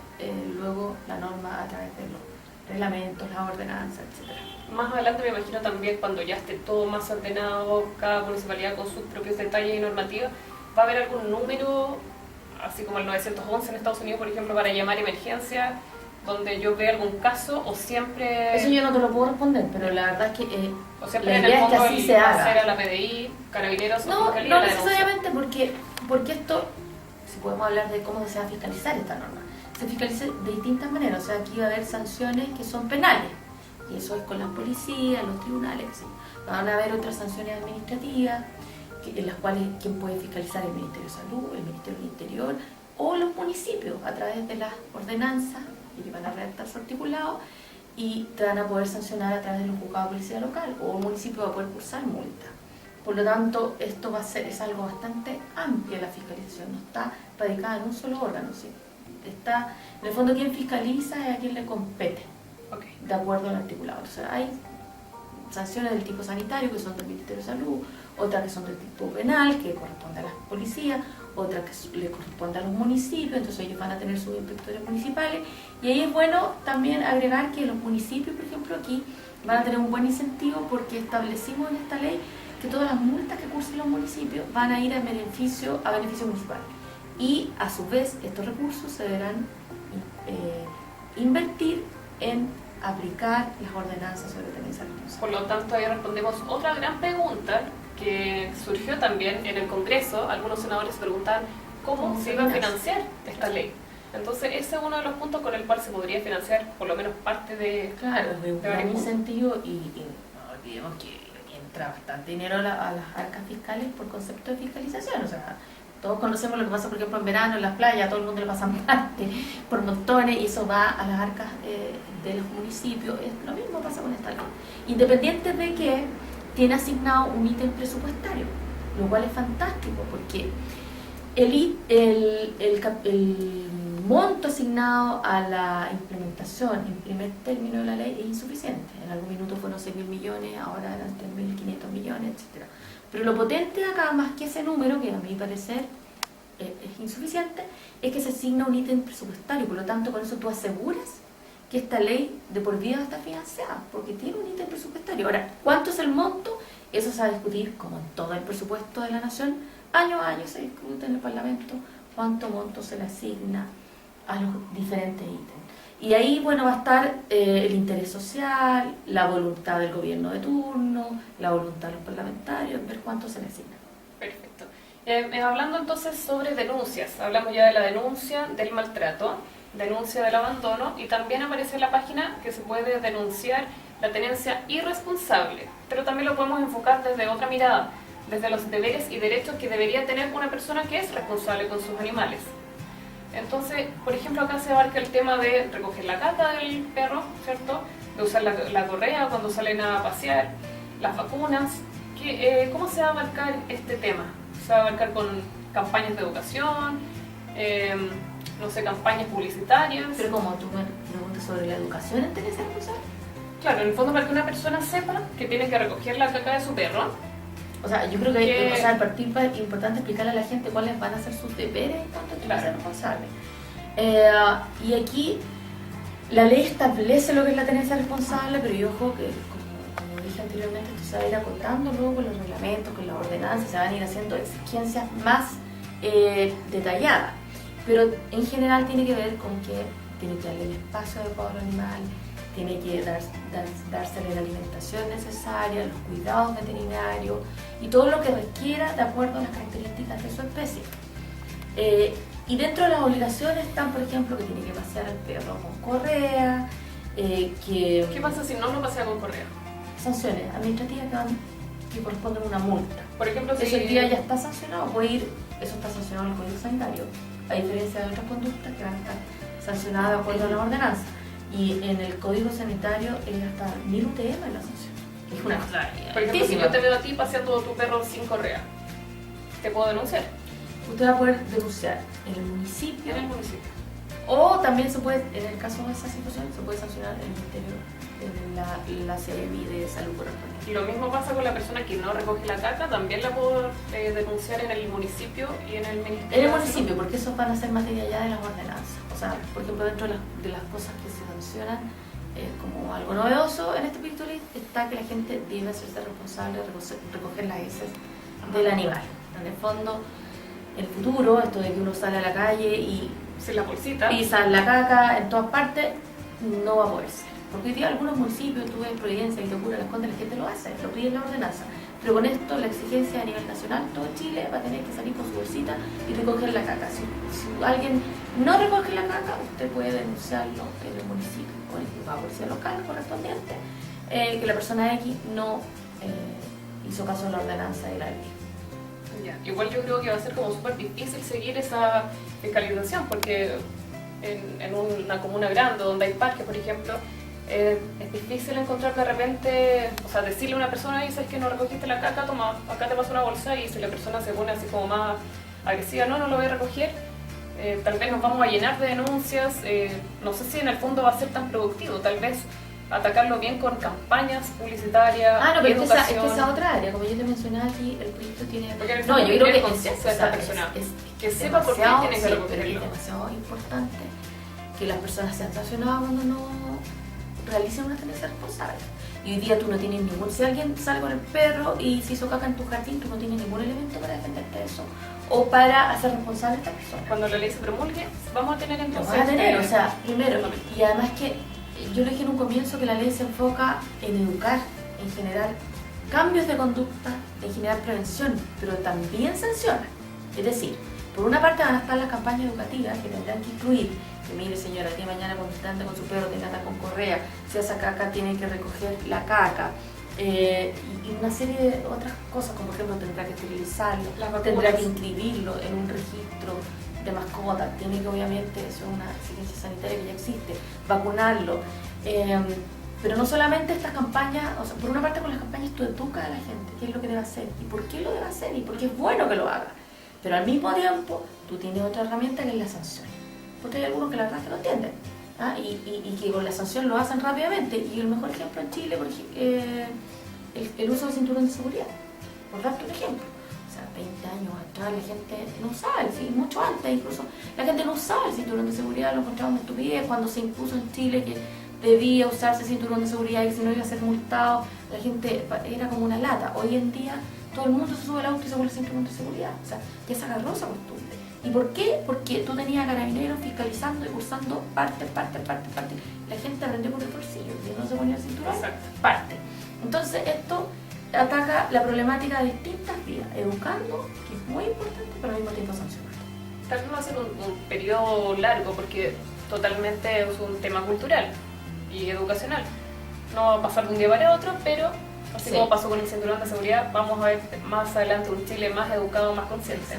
luego la norma a través de los reglamentos, las ordenanzas, etc. Más adelante me imagino también cuando ya esté todo más ordenado, cada municipalidad con sus propios detalles y normativas, ¿va a haber algún número, así como el 911 en Estados Unidos, por ejemplo, para llamar emergencia, donde yo vea algún caso, o siempre...? Eso yo no te lo puedo responder, pero la verdad es que o siempre la en idea el es que fondo así se haga. hacer a la PDI, Carabineros o No, Fiscalía no la denuncia. necesariamente, porque esto, si podemos hablar de cómo se va a fiscalizar esta norma, se fiscaliza de distintas maneras. O sea, aquí va a haber sanciones que son penales, y eso es con las policías, los tribunales, etc. Van a haber otras sanciones administrativas, en las cuales quien puede fiscalizar el Ministerio de Salud, el Ministerio del Interior o los municipios a través de las ordenanzas, y van a redactar su articulado y te van a poder sancionar a través de los juzgados de policía local, o un municipio va a poder cursar multa. Por lo tanto, esto es algo bastante amplio, la fiscalización no está radicada en un solo órgano, ¿sí? Está, en el fondo, quien fiscaliza es a quien le compete, de acuerdo al articulado. O sea, hay sanciones del tipo sanitario que son del Ministerio de Salud, otras que son del tipo penal, que corresponde a las policías, otras que le corresponde a los municipios, entonces ellos van a tener sus inspectores municipales. Y ahí es bueno también agregar que los municipios, por ejemplo, aquí van a tener un buen incentivo, porque establecimos en esta ley que todas las multas que cursen los municipios van a ir a beneficio municipal. Y a su vez estos recursos se deberán invertir en aplicar las ordenanzas sobre tenencia responsable. Por lo tanto, ahí respondemos otra gran pregunta que surgió también en el Congreso. Algunos senadores preguntaban cómo se iba a financiar esta ley. Entonces, ese es uno de los puntos con el cual se podría financiar por lo menos parte de... Claro, es un gran incentivo, y no olvidemos que entra bastante dinero a las arcas fiscales por concepto de fiscalización. O sea, todos conocemos lo que pasa, por ejemplo, en verano en las playas, a todo el mundo le pasan parte por montones, y eso va a las arcas de los municipios. Lo mismo pasa con esta ley, independiente de que tiene asignado un ítem presupuestario, lo cual es fantástico, porque el monto asignado a la implementación en primer término de la ley es insuficiente. En algún minuto fueron 6.000 millones, ahora eran 3.500 millones, etc. Pero lo potente acá, más que ese número, que a mi parecer es insuficiente, es que se asigna un ítem presupuestario. Por lo tanto, con eso tú aseguras que esta ley de por vida está financiada, porque tiene un ítem presupuestario. Ahora, ¿cuánto es el monto? Eso se va a discutir, como en todo el presupuesto de la Nación, año a año se discute en el Parlamento cuánto monto se le asigna a los diferentes ítems. Y ahí, bueno, va a estar el interés social, la voluntad del gobierno de turno, la voluntad de los parlamentarios, ver cuánto se le asigna. Perfecto. Hablando entonces sobre denuncias, hablamos ya de la denuncia del maltrato, denuncia del abandono, y también aparece en la página que se puede denunciar la tenencia irresponsable, pero también lo podemos enfocar desde otra mirada, desde los deberes y derechos que debería tener una persona que es responsable con sus animales. Entonces, por ejemplo, acá se abarca el tema de recoger la caca del perro, ¿cierto? De usar la correa cuando salen a pasear, las vacunas. ¿Cómo se va a abarcar este tema? ¿Se va a abarcar con campañas de educación? No sé, campañas publicitarias. Pero como tú me preguntas sobre la educación en tenencia responsable. Claro, en el fondo para que una persona sepa que tiene que recoger la caca de su perro. O sea, yo creo que al partir es importante explicarle a la gente cuáles van a ser sus deberes en cuanto a tenencia responsable. Y aquí la ley establece lo que es la tenencia responsable, pero yo ojo que, como dije anteriormente, esto se va a ir acotando luego con los reglamentos, con las ordenanzas, se van a ir haciendo exigencias más detalladas. Pero en general tiene que ver con que tiene que darle el espacio adecuado al animal, tiene que dársele la alimentación necesaria, los cuidados veterinarios y todo lo que requiera de acuerdo a las características de su especie. Y dentro de las obligaciones están, por ejemplo, que tiene que pasear al perro con correa, ¿Qué pasa si no lo pasea con correa? Sanciones administrativas que corresponden a una multa. Por ejemplo, si ese día ya está sancionado, eso está sancionado en el Código Sanitario, a diferencia de otras conductas que van a estar sancionadas de acuerdo a la ordenanza. Y en el Código Sanitario es hasta 1000 UTM la sanción. Es una barbaridad. Por ejemplo, si yo te veo a ti paseando tu perro sin correa, ¿te puedo denunciar? Usted va a poder denunciar en el municipio. En el municipio. O también se puede, en el caso de esa situación, se puede sancionar en el Ministerio, en la CEREMI de Salud correspondiente. Y lo mismo pasa con la persona que no recoge la caca, también la puedo denunciar en el municipio y en el Ministerio. En el municipio, porque esos van a ser materia ya de las ordenanzas. O sea, por ejemplo, dentro de las cosas que se sancionan como algo novedoso en este proyecto de ley está que la gente debe hacerse responsable de recoger las heces del animal. En el fondo, el futuro, esto de que uno sale a la calle y sin la bolsita, pisa la caca en todas partes, no va a poder ser. Porque hoy día algunos municipios, tú ves Providencia, Vitacura, Las Condes, la gente lo hace, lo pide en la ordenanza. Pero con esto, la exigencia a nivel nacional, todo Chile va a tener que salir con su bolsita y recoger la caca. Si alguien no recoge la caca, usted puede denunciarlo en el municipio o en la policía local correspondiente, que la persona X no hizo caso de la ordenanza de la ley. Ya. Igual yo creo que va a ser como súper difícil seguir esa fiscalización, porque en una comuna grande donde hay parques, por ejemplo, es difícil encontrar de repente, o sea, decirle a una persona, y sabes que no recogiste la caca, toma, acá te paso una bolsa, y si la persona se pone así como más agresiva, no lo voy a recoger, tal vez nos vamos a llenar de denuncias, no sé si en el fondo va a ser tan productivo, tal vez atacarlo bien con campañas publicitarias, pero educación. es que esa otra área, como yo te mencionaba aquí, el proyecto tiene... No, yo creo que conciencia de esta persona, que sepa por qué tiene que recogerlo. Es demasiado importante que las personas sean sancionadas cuando no realicen una tenencia responsable. Y hoy día tú no tienes ningún... Si alguien sale con el perro y se hizo caca en tu jardín, tú no tienes ningún elemento para defenderte de eso o para hacer responsable a esta persona. Cuando la ley se promulgue, vamos a tener entonces... Vamos a tener, o sea, primero, y además que yo le dije en un comienzo que la ley se enfoca en educar, en generar cambios de conducta, en generar prevención, pero también sanciona. Es decir, por una parte van a estar las campañas educativas que tendrán que incluir que mire señora, el día de mañana cuando usted anda con su perro tiene que andar con correa, si esa caca tiene que recoger la caca, y una serie de otras cosas, como por ejemplo tendrá que esterilizarlo, tendrá que inscribirlo en un registro de mascotas, tiene que obviamente, eso es una exigencia sanitaria que ya existe, vacunarlo, pero no solamente estas campañas, o sea, por una parte con las campañas tú educas a la gente qué es lo que debe hacer y por qué lo debe hacer y por qué es bueno que lo haga, pero al mismo tiempo tú tienes otra herramienta que es la sanción. Porque hay algunos que la verdad que no entienden, y que con la sanción lo hacen rápidamente. Y el mejor ejemplo en Chile, el uso del cinturón de seguridad, por darte un ejemplo. O sea, 20 años atrás la gente no usaba, mucho antes incluso, la gente no usaba el cinturón de seguridad, lo encontraba una estupidez cuando se impuso en Chile que debía usarse el cinturón de seguridad y si no iba a ser multado, la gente era como una lata. Hoy en día todo el mundo se sube al auto y se pone el cinturón de seguridad, o sea, ya se agarró esa costumbre. ¿Y por qué? Porque tú tenías a carabineros fiscalizando y cursando parte. La gente aprendió por el bolsillo, si no se ponía el cinturón, parte. Entonces esto ataca la problemática de distintas vías, educando, que es muy importante, pero al mismo tiempo sancionando. Tal vez va a ser un periodo largo porque totalmente es un tema cultural y educacional. No va a pasar de un día para otro, pero así como pasó con el cinturón de seguridad, vamos a ver más adelante un Chile más educado, más consciente.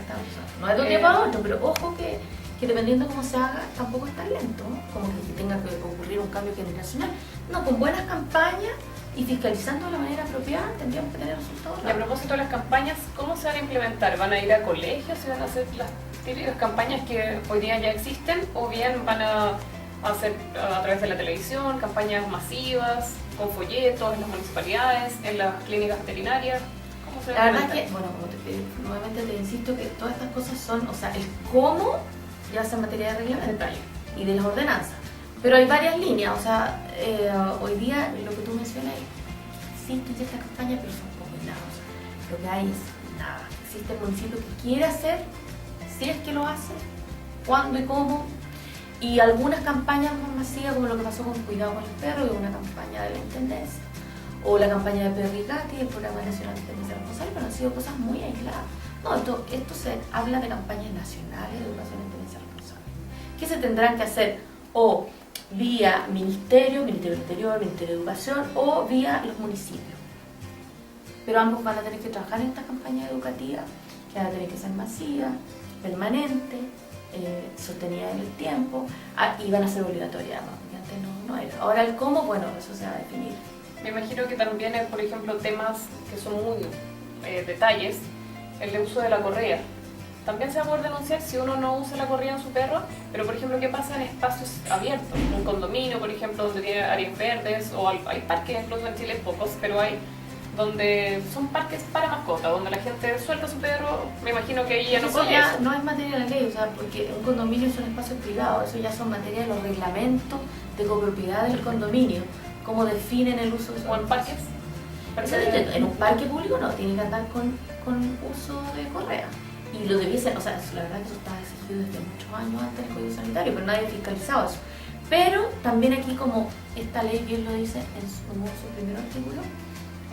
No es de un día para otro, pero ojo que dependiendo de cómo se haga, tampoco es tan lento, ¿no? Como que tenga que ocurrir un cambio generacional. No, con buenas campañas y fiscalizando de la manera apropiada tendríamos que tener resultados. Y a propósito de las campañas, ¿cómo se van a implementar? ¿Van a ir a colegios? ¿Se van a hacer las típicas campañas que hoy día ya existen? ¿O bien van a hacer a través de la televisión campañas masivas, con folletos en las municipalidades, en las clínicas veterinarias? ¿Cómo se va a La verdad implementar? es que, bueno, nuevamente te insisto que todas estas cosas son, o sea, el cómo ya se en materia de reglamento y de las ordenanzas. Pero hay varias líneas, o sea, hoy día lo que tú mencionas, existen ciertas campañas, pero son poco y nada. O sea, lo que hay es nada. Existe el municipio que quiere hacer, si es que lo hace, cuándo y cómo. Y algunas campañas más masivas, como lo que pasó con Cuidado con el Perro, que es una campaña de la Intendencia, o la campaña de Perricati, el Programa Nacional de Intendencia Responsable, pero han sido cosas muy aisladas. No, esto se habla de campañas nacionales de educación en tendencia responsable, que se tendrán que hacer o vía Ministerio del Interior, Ministerio de Educación, o vía los municipios. Pero ambos van a tener que trabajar en esta campaña educativa, que van a tener que ser masivas, permanentes, sostenidas en el tiempo, y van a ser obligatorias, porque antes no era. Ahora el cómo, bueno, eso se va a definir. Me imagino que también hay, por ejemplo, temas que son muy detalles, el de uso de la correa. También se va a poder denunciar si uno no usa la correa en su perro, pero por ejemplo, ¿qué pasa en espacios abiertos? Un condominio, por ejemplo, donde tiene áreas verdes, o hay parques, incluso en Chile pocos, pero hay donde son parques para mascotas, donde la gente suelta a su perro. Me imagino que ahí ya no eso puede. ya no es materia de la ley, o sea, porque un condominio son espacios privados, eso ya son materia de los reglamentos de copropiedad del condominio, cómo definen el uso de esos ¿O en parques? En un parque público no, tiene que andar con uso de correa. Y lo debiesen, o sea, la verdad que eso estaba exigido desde muchos años antes del Código Sanitario, pero nadie ha fiscalizado eso. Pero también aquí, como esta ley bien lo dice en su primer artículo,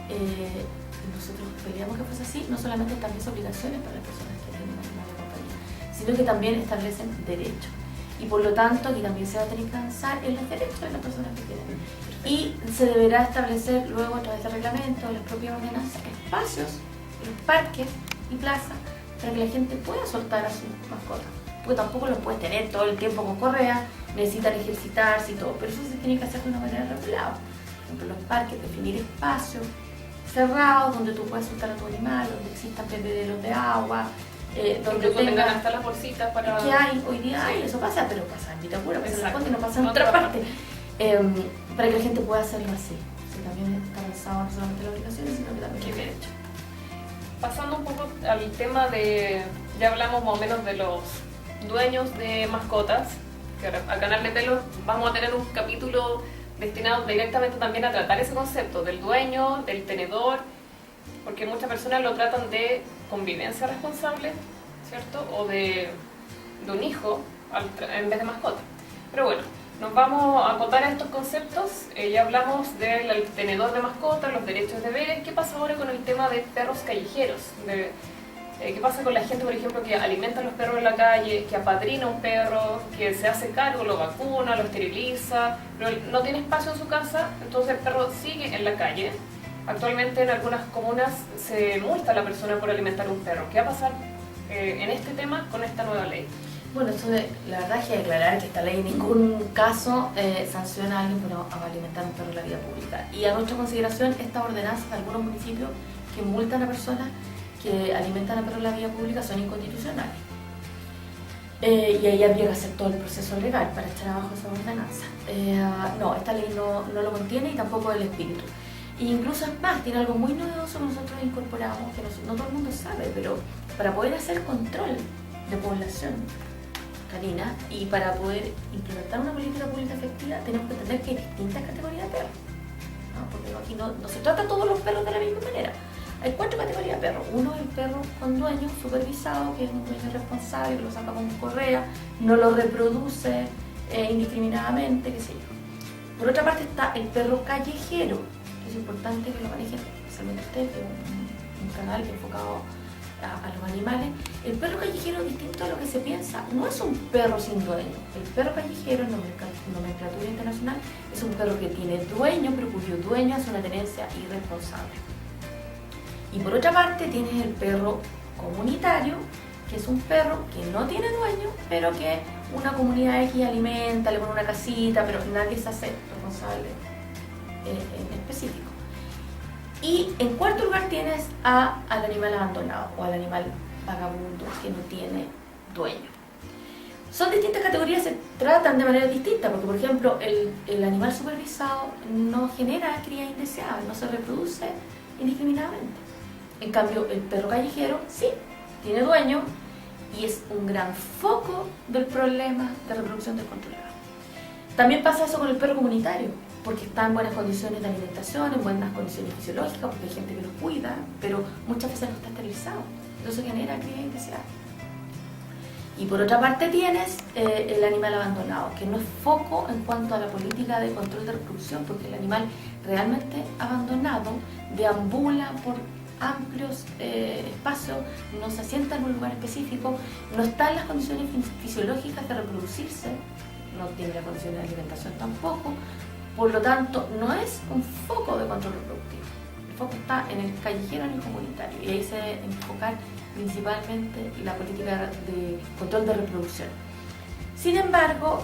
nosotros peleamos que fuese así, no solamente establece obligaciones para las personas que tienen animales de compañía, sino que también establecen derechos. Y por lo tanto, aquí también se va a tener que avanzar en los derechos de las personas que tienen. Y se deberá establecer luego a través de reglamentos, de las propias ordenanzas, espacios, los parques y plazas, para que la gente pueda soltar a sus mascotas. Porque tampoco los puedes tener todo el tiempo con correa, necesitan ejercitarse y todo, pero eso se tiene que hacer de una manera regulada. Por ejemplo, los parques, definir espacios cerrados donde tú puedes soltar a tu animal, donde existan bebederos de agua, donde tengan hasta las bolsitas para... ¿Qué hay? Hoy día hay, eso pasa, pero pasa en Vitacura, pasa en la Conde, no pasa en No, otra otra parte. Para que la gente pueda hacerlo así. Que también está avanzado no solamente la obligación, sino que también el derecho. Pasando un poco al tema de... Ya hablamos más o menos de los dueños de mascotas, que ahora a Canal de Pelos vamos a tener un capítulo destinado directamente también a tratar ese concepto del dueño, del tenedor, porque muchas personas lo tratan de convivencia responsable, ¿cierto? O de un hijo en vez de mascota. Pero bueno, nos vamos a acotar a estos conceptos. Ya hablamos del tenedor de mascotas, los derechos de deberes. ¿Qué pasa ahora con el tema de perros callejeros? ¿Qué pasa con la gente, por ejemplo, que alimenta a los perros en la calle, que apadrina un perro, que se hace cargo, lo vacuna, lo esteriliza, pero no tiene espacio en su casa, entonces el perro sigue en la calle? Actualmente en algunas comunas se multa a la persona por alimentar un perro. ¿Qué va a pasar en este tema con esta nueva ley? Bueno, la verdad es que hay que aclarar que esta ley en ningún caso sanciona a alguien por alimentar un perro en la vía pública. Y a nuestra consideración, estas ordenanzas de algunos municipios que multan a personas que alimentan a perros en la vía pública son inconstitucionales. Y ahí habría que hacer todo el proceso legal para echar abajo esa ordenanza. No, esta ley no lo contiene y tampoco el espíritu. E incluso es más, tiene algo muy novedoso que nosotros incorporamos, que no todo el mundo sabe, pero para poder hacer control de población canina y para poder implementar una política pública efectiva, tenemos que entender que hay distintas categorías de perros, ¿no? Porque aquí no se trata a todos los perros de la misma manera. Hay 4 categorías de perros. Uno es el perro con dueño supervisado, que es un dueño responsable, que lo saca con correa, no lo reproduce indiscriminadamente, qué sé yo. Por otra parte está el perro callejero, que es importante que lo manejen, especialmente usted, que es un canal enfocado a los animales. El perro callejero, distinto a lo que se piensa, no es un perro sin dueño. El perro callejero, en nomenclatura internacional, es un perro que tiene dueño, pero cuyo dueño hace una tenencia irresponsable. Y por otra parte tienes el perro comunitario, que es un perro que no tiene dueño, pero que una comunidad X alimenta, le pone una casita, pero nadie se hace responsable en específico. Y en cuarto lugar tienes al animal abandonado o al animal vagabundo que no tiene dueño. Son distintas categorías, se tratan de manera distinta, porque por ejemplo el animal supervisado no genera cría indeseada, no se reproduce indiscriminadamente. En cambio el perro callejero sí, tiene dueño y es un gran foco del problema de reproducción descontrolada. También pasa eso con el perro comunitario, porque está en buenas condiciones de alimentación, en buenas condiciones fisiológicas, porque hay gente que los cuida, pero muchas veces no está esterilizado. Entonces genera cría indeseada. Y por otra parte tienes el animal abandonado, que no es foco en cuanto a la política de control de reproducción, porque el animal realmente abandonado deambula por amplios espacios, no se asienta en un lugar específico, no está en las condiciones fisiológicas de reproducirse, no tiene la condición de alimentación tampoco, por lo tanto no es un foco de control reproductivo. El foco está en el callejero, en el comunitario, y ahí se debe enfocar principalmente la política de control de reproducción. Sin embargo,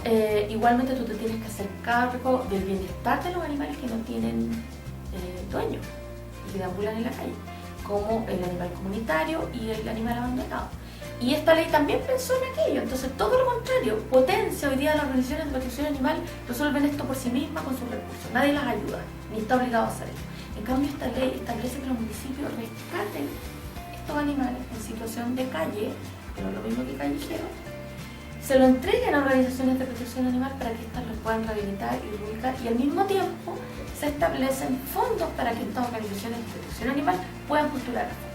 igualmente tú te tienes que hacer cargo del bienestar de los animales que no tienen dueño y que deambulan en la calle, como el animal comunitario y el animal abandonado. Y esta ley también pensó en aquello, entonces todo lo contrario, potencia hoy día las organizaciones de protección animal resuelven esto por sí mismas con sus recursos, nadie las ayuda, ni está obligado a hacer esto. En cambio esta ley establece que los municipios rescaten estos animales en situación de calle, que no es lo mismo que callejero, se lo entreguen a organizaciones de protección animal para que éstas los puedan rehabilitar y reubicar, y al mismo tiempo se establecen fondos para que estas organizaciones de protección animal puedan postular a fondos.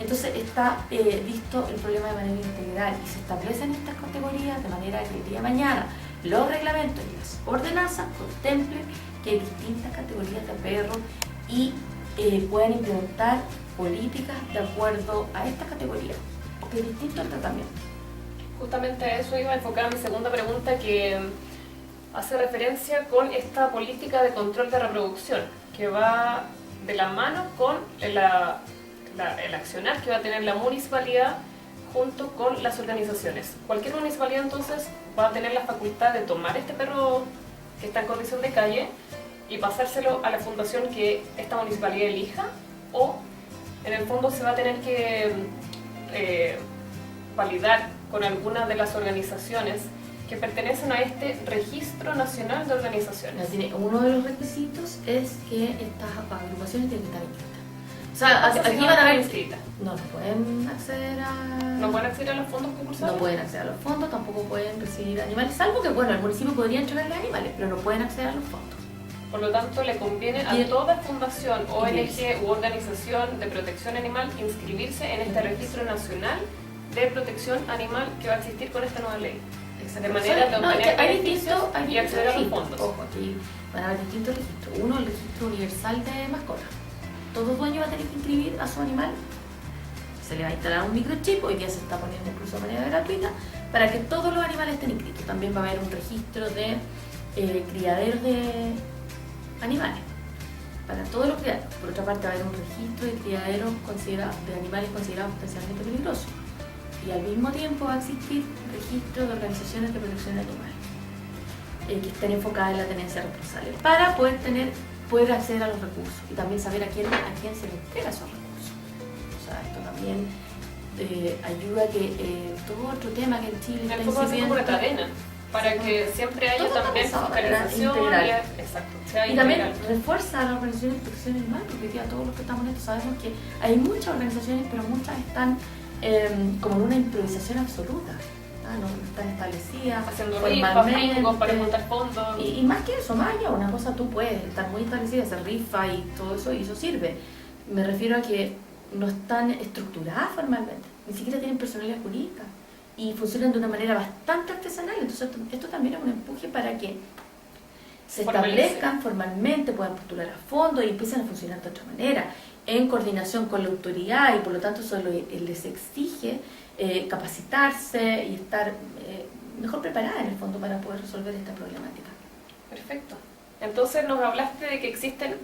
Entonces está visto el problema de manera integral y se establecen estas categorías de manera que el día de mañana los reglamentos y las ordenanzas contemplen que hay distintas categorías de perros y puedan implementar políticas de acuerdo a esta categoría, porque es distinto el tratamiento. Justamente a eso iba a enfocar mi segunda pregunta, que hace referencia con esta política de control de reproducción, que va de la mano con el accionar que va a tener la municipalidad junto con las organizaciones. Cualquier municipalidad entonces va a tener la facultad de tomar este perro que está en condición de calle y pasárselo a la fundación que esta municipalidad elija, o en el fondo se va a tener que validar con alguna de las organizaciones que pertenecen a este Registro Nacional de Organizaciones. Uno de los requisitos es que estas agrupaciones tienen que estar inscritas. O sea, aquí van a ver inscritas. No pueden acceder a... ¿No pueden acceder a los fondos concursables? No pueden acceder a los fondos, tampoco pueden recibir animales, salvo que, bueno, el municipio podría entregarles animales, pero no pueden acceder a los fondos. Por lo tanto, le conviene a toda fundación, ONG u organización de protección animal inscribirse en este Registro Nacional de Protección Animal que va a existir con esta nueva ley. De manera de obtener beneficios y acceder a los fondos. Ojo, aquí van a haber distintos registros. Uno, el registro universal de mascotas. Todo dueño va a tener que inscribir a su animal. Se le va a instalar un microchip, hoy día se está poniendo incluso de manera gratuita, para que todos los animales estén inscritos. También va a haber un registro de criaderos de animales, para todos los criaderos. Por otra parte va a haber un registro de criaderos de animales considerados potencialmente peligrosos. Y al mismo tiempo va a existir registro de organizaciones de protección animal que estén enfocadas en la tenencia responsable, para poder acceder a los recursos y también saber a quién se le entrega esos recursos. O sea, esto también ayuda a que todo otro tema que en Chile está incidiendo como una cadena, para que siempre haya también fiscalización y también refuerza a las organizaciones de protección animal, porque hoy día todos los que estamos en esto sabemos que hay muchas organizaciones, pero muchas están como en una improvisación absoluta, no están establecidas, haciendo rifas para juntar fondos. Y más que eso, más allá, una cosa tú puedes estar muy establecida, hacer rifa y todo eso, y eso sirve. Me refiero a que no están estructuradas formalmente, ni siquiera tienen personalidad jurídica y funcionan de una manera bastante artesanal. Entonces esto también es un empuje para que se establezcan formalmente, puedan postular a fondo y empiecen a funcionar de otra manera, en coordinación con la autoridad, y por lo tanto eso les exige capacitarse y estar mejor preparada en el fondo para poder resolver esta problemática. Perfecto. Entonces nos hablaste de que existen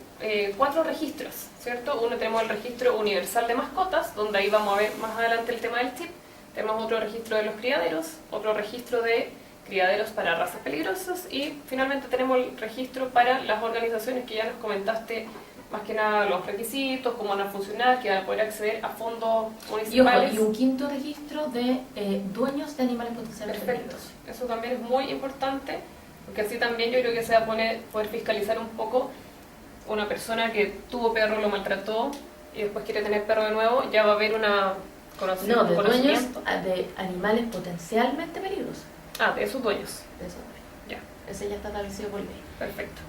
4 registros, ¿cierto? Uno, tenemos el registro universal de mascotas, donde ahí vamos a ver más adelante el tema del chip. Tenemos otro registro de los criaderos, otro registro de criaderos para razas peligrosas, y finalmente tenemos el registro para las organizaciones que ya nos comentaste, más que nada los requisitos, cómo van a funcionar, que van a poder acceder a fondos municipales. Y un quinto registro de dueños de animales potencialmente Perfecto. peligrosos. Eso también es muy importante, porque así también yo creo que se va a poder fiscalizar un poco una persona que tuvo perro, lo maltrató y después quiere tener perro de nuevo, ya va a haber una No, de dueños de animales potencialmente peligrosos. Ah, de esos dueños. De esos dueños. Ya. Ese ya está establecido por ley. Perfecto.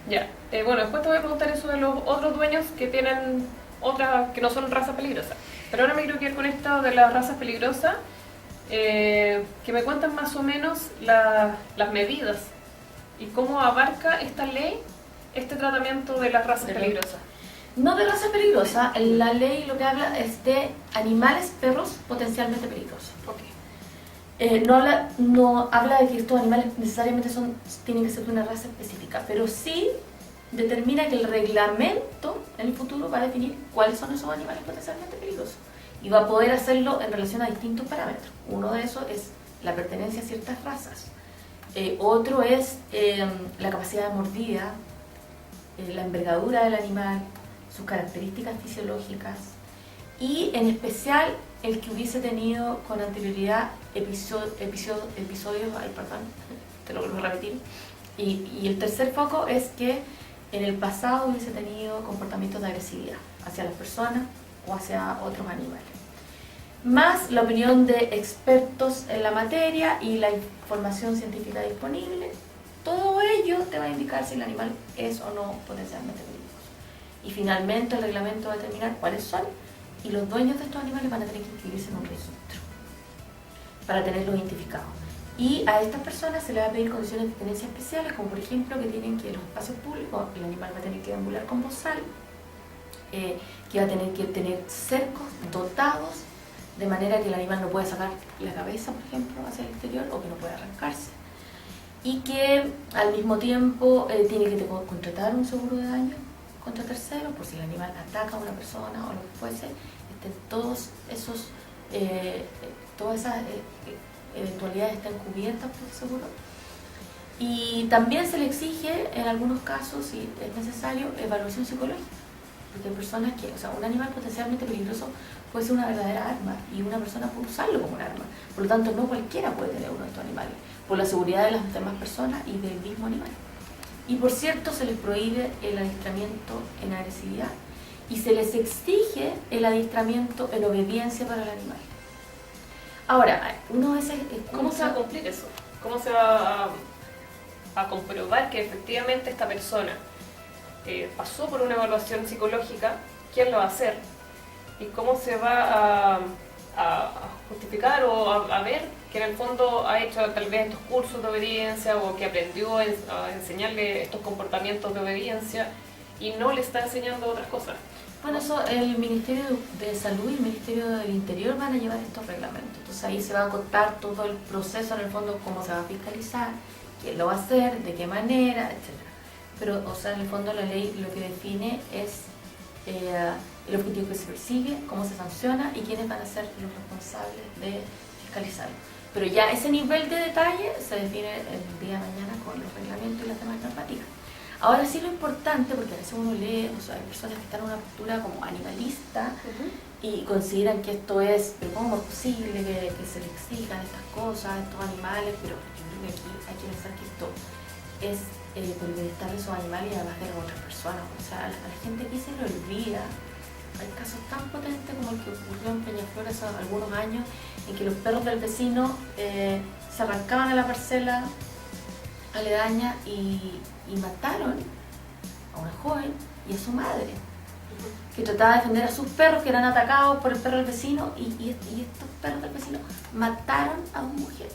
Ya. Bueno, después te voy a preguntar eso de los otros dueños que tienen otras que no son razas peligrosas. Pero ahora me quiero quedar con esto de las razas peligrosas, que me cuentan más o menos las medidas y cómo abarca esta ley este tratamiento de las razas peligrosas. No de razas peligrosas, la ley lo que habla es de animales, perros potencialmente peligrosos. Okay. No habla de que estos animales necesariamente tienen que ser de una raza específica, pero sí determina que el reglamento en el futuro va a definir cuáles son esos animales potencialmente peligrosos y va a poder hacerlo en relación a distintos parámetros. Uno de esos es la pertenencia a ciertas razas, otro es la capacidad de mordida, la envergadura del animal, sus características fisiológicas y en especial el que hubiese tenido con anterioridad episodios, te lo vuelvo a repetir, y el tercer foco es que en el pasado hubiese tenido comportamientos de agresividad hacia las personas o hacia otros animales. Más la opinión de expertos en la materia y la información científica disponible, todo ello te va a indicar si el animal es o no potencialmente peligroso. Y finalmente el reglamento va a determinar cuáles son, y los dueños de estos animales van a tener que inscribirse en un registro para tenerlos identificados. Y a estas personas se les va a pedir condiciones de tenencia especiales, como por ejemplo que tienen que en los espacios públicos el animal va a tener que deambular con bozal, que va a tener que tener cercos dotados de manera que el animal no puede sacar la cabeza, por ejemplo, hacia el exterior, o que no puede arrancarse, y que al mismo tiempo tiene que contratar un seguro de daño contra terceros por si el animal ataca a una persona o lo que fuese, todas esas eventualidades están cubiertas por el seguro. Y también se le exige en algunos casos, si es necesario, evaluación psicológica, porque hay personas que, un animal potencialmente peligroso puede ser una verdadera arma y una persona puede usarlo como un arma, por lo tanto no cualquiera puede tener uno de estos animales, por la seguridad de las demás personas y del mismo animal. Y por cierto, se les prohíbe el adiestramiento en agresividad y se les exige el adiestramiento en obediencia para el animal. Ahora, uno a veces escucha... ¿Cómo se va a cumplir eso? ¿Cómo se va a comprobar que efectivamente esta persona pasó por una evaluación psicológica? ¿Quién lo va a hacer? ¿Y cómo se va a justificar o a ver que en el fondo ha hecho tal vez estos cursos de obediencia o que aprendió a enseñarle estos comportamientos de obediencia y no le está enseñando otras cosas? Bueno, eso el Ministerio de Salud y el Ministerio del Interior van a llevar estos reglamentos. Entonces ahí se va a contar todo el proceso, en el fondo, cómo se va a fiscalizar, quién lo va a hacer, de qué manera, etc. Pero, en el fondo la ley lo que define es el objetivo que se persigue, cómo se sanciona y quiénes van a ser los responsables de fiscalizarlo. Pero ya ese nivel de detalle se define el día de mañana con los reglamentos y las demás normativas. Ahora sí, lo importante, porque a veces uno lee, hay personas que están en una postura como animalista y consideran que esto es, pero ¿cómo es posible que se le exijan estas cosas a estos animales? Pero yo creo que aquí hay que pensar que esto es por el bienestar de esos animales y además de las otras personas. A la gente aquí se le olvida. Hay casos tan potentes como el que ocurrió en Peñaflor hace algunos años, en que los perros del vecino se arrancaban a la parcela aledaña y mataron a una joven y a su madre. que trataba de defender a sus perros que eran atacados por el perro del vecino y estos perros del vecino mataron a 2 mujeres.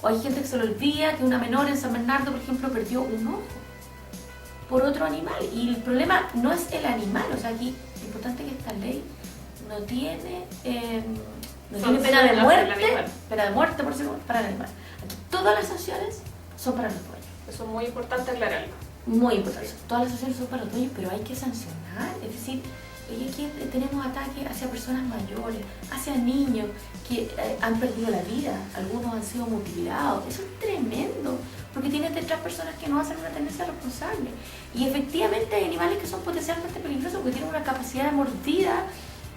O hay gente que se lo olvida que una menor en San Bernardo, por ejemplo, perdió un ojo por otro animal. Y el problema no es el animal, o sea, aquí lo importante es que esta ley no tiene pena de muerte por ser para el animal. Aquí todas las sanciones son para los dueños. Eso es muy importante aclararlo. Muy importante. Todas las sanciones son para los dueños, pero hay que sancionar. Es decir, aquí tenemos ataques hacia personas mayores, hacia niños que han perdido la vida, algunos han sido mutilados. Eso es tremendo, porque tienes detrás personas que no hacen una tendencia responsable. Y efectivamente hay animales que son potencialmente peligrosos porque tienen una capacidad de mordida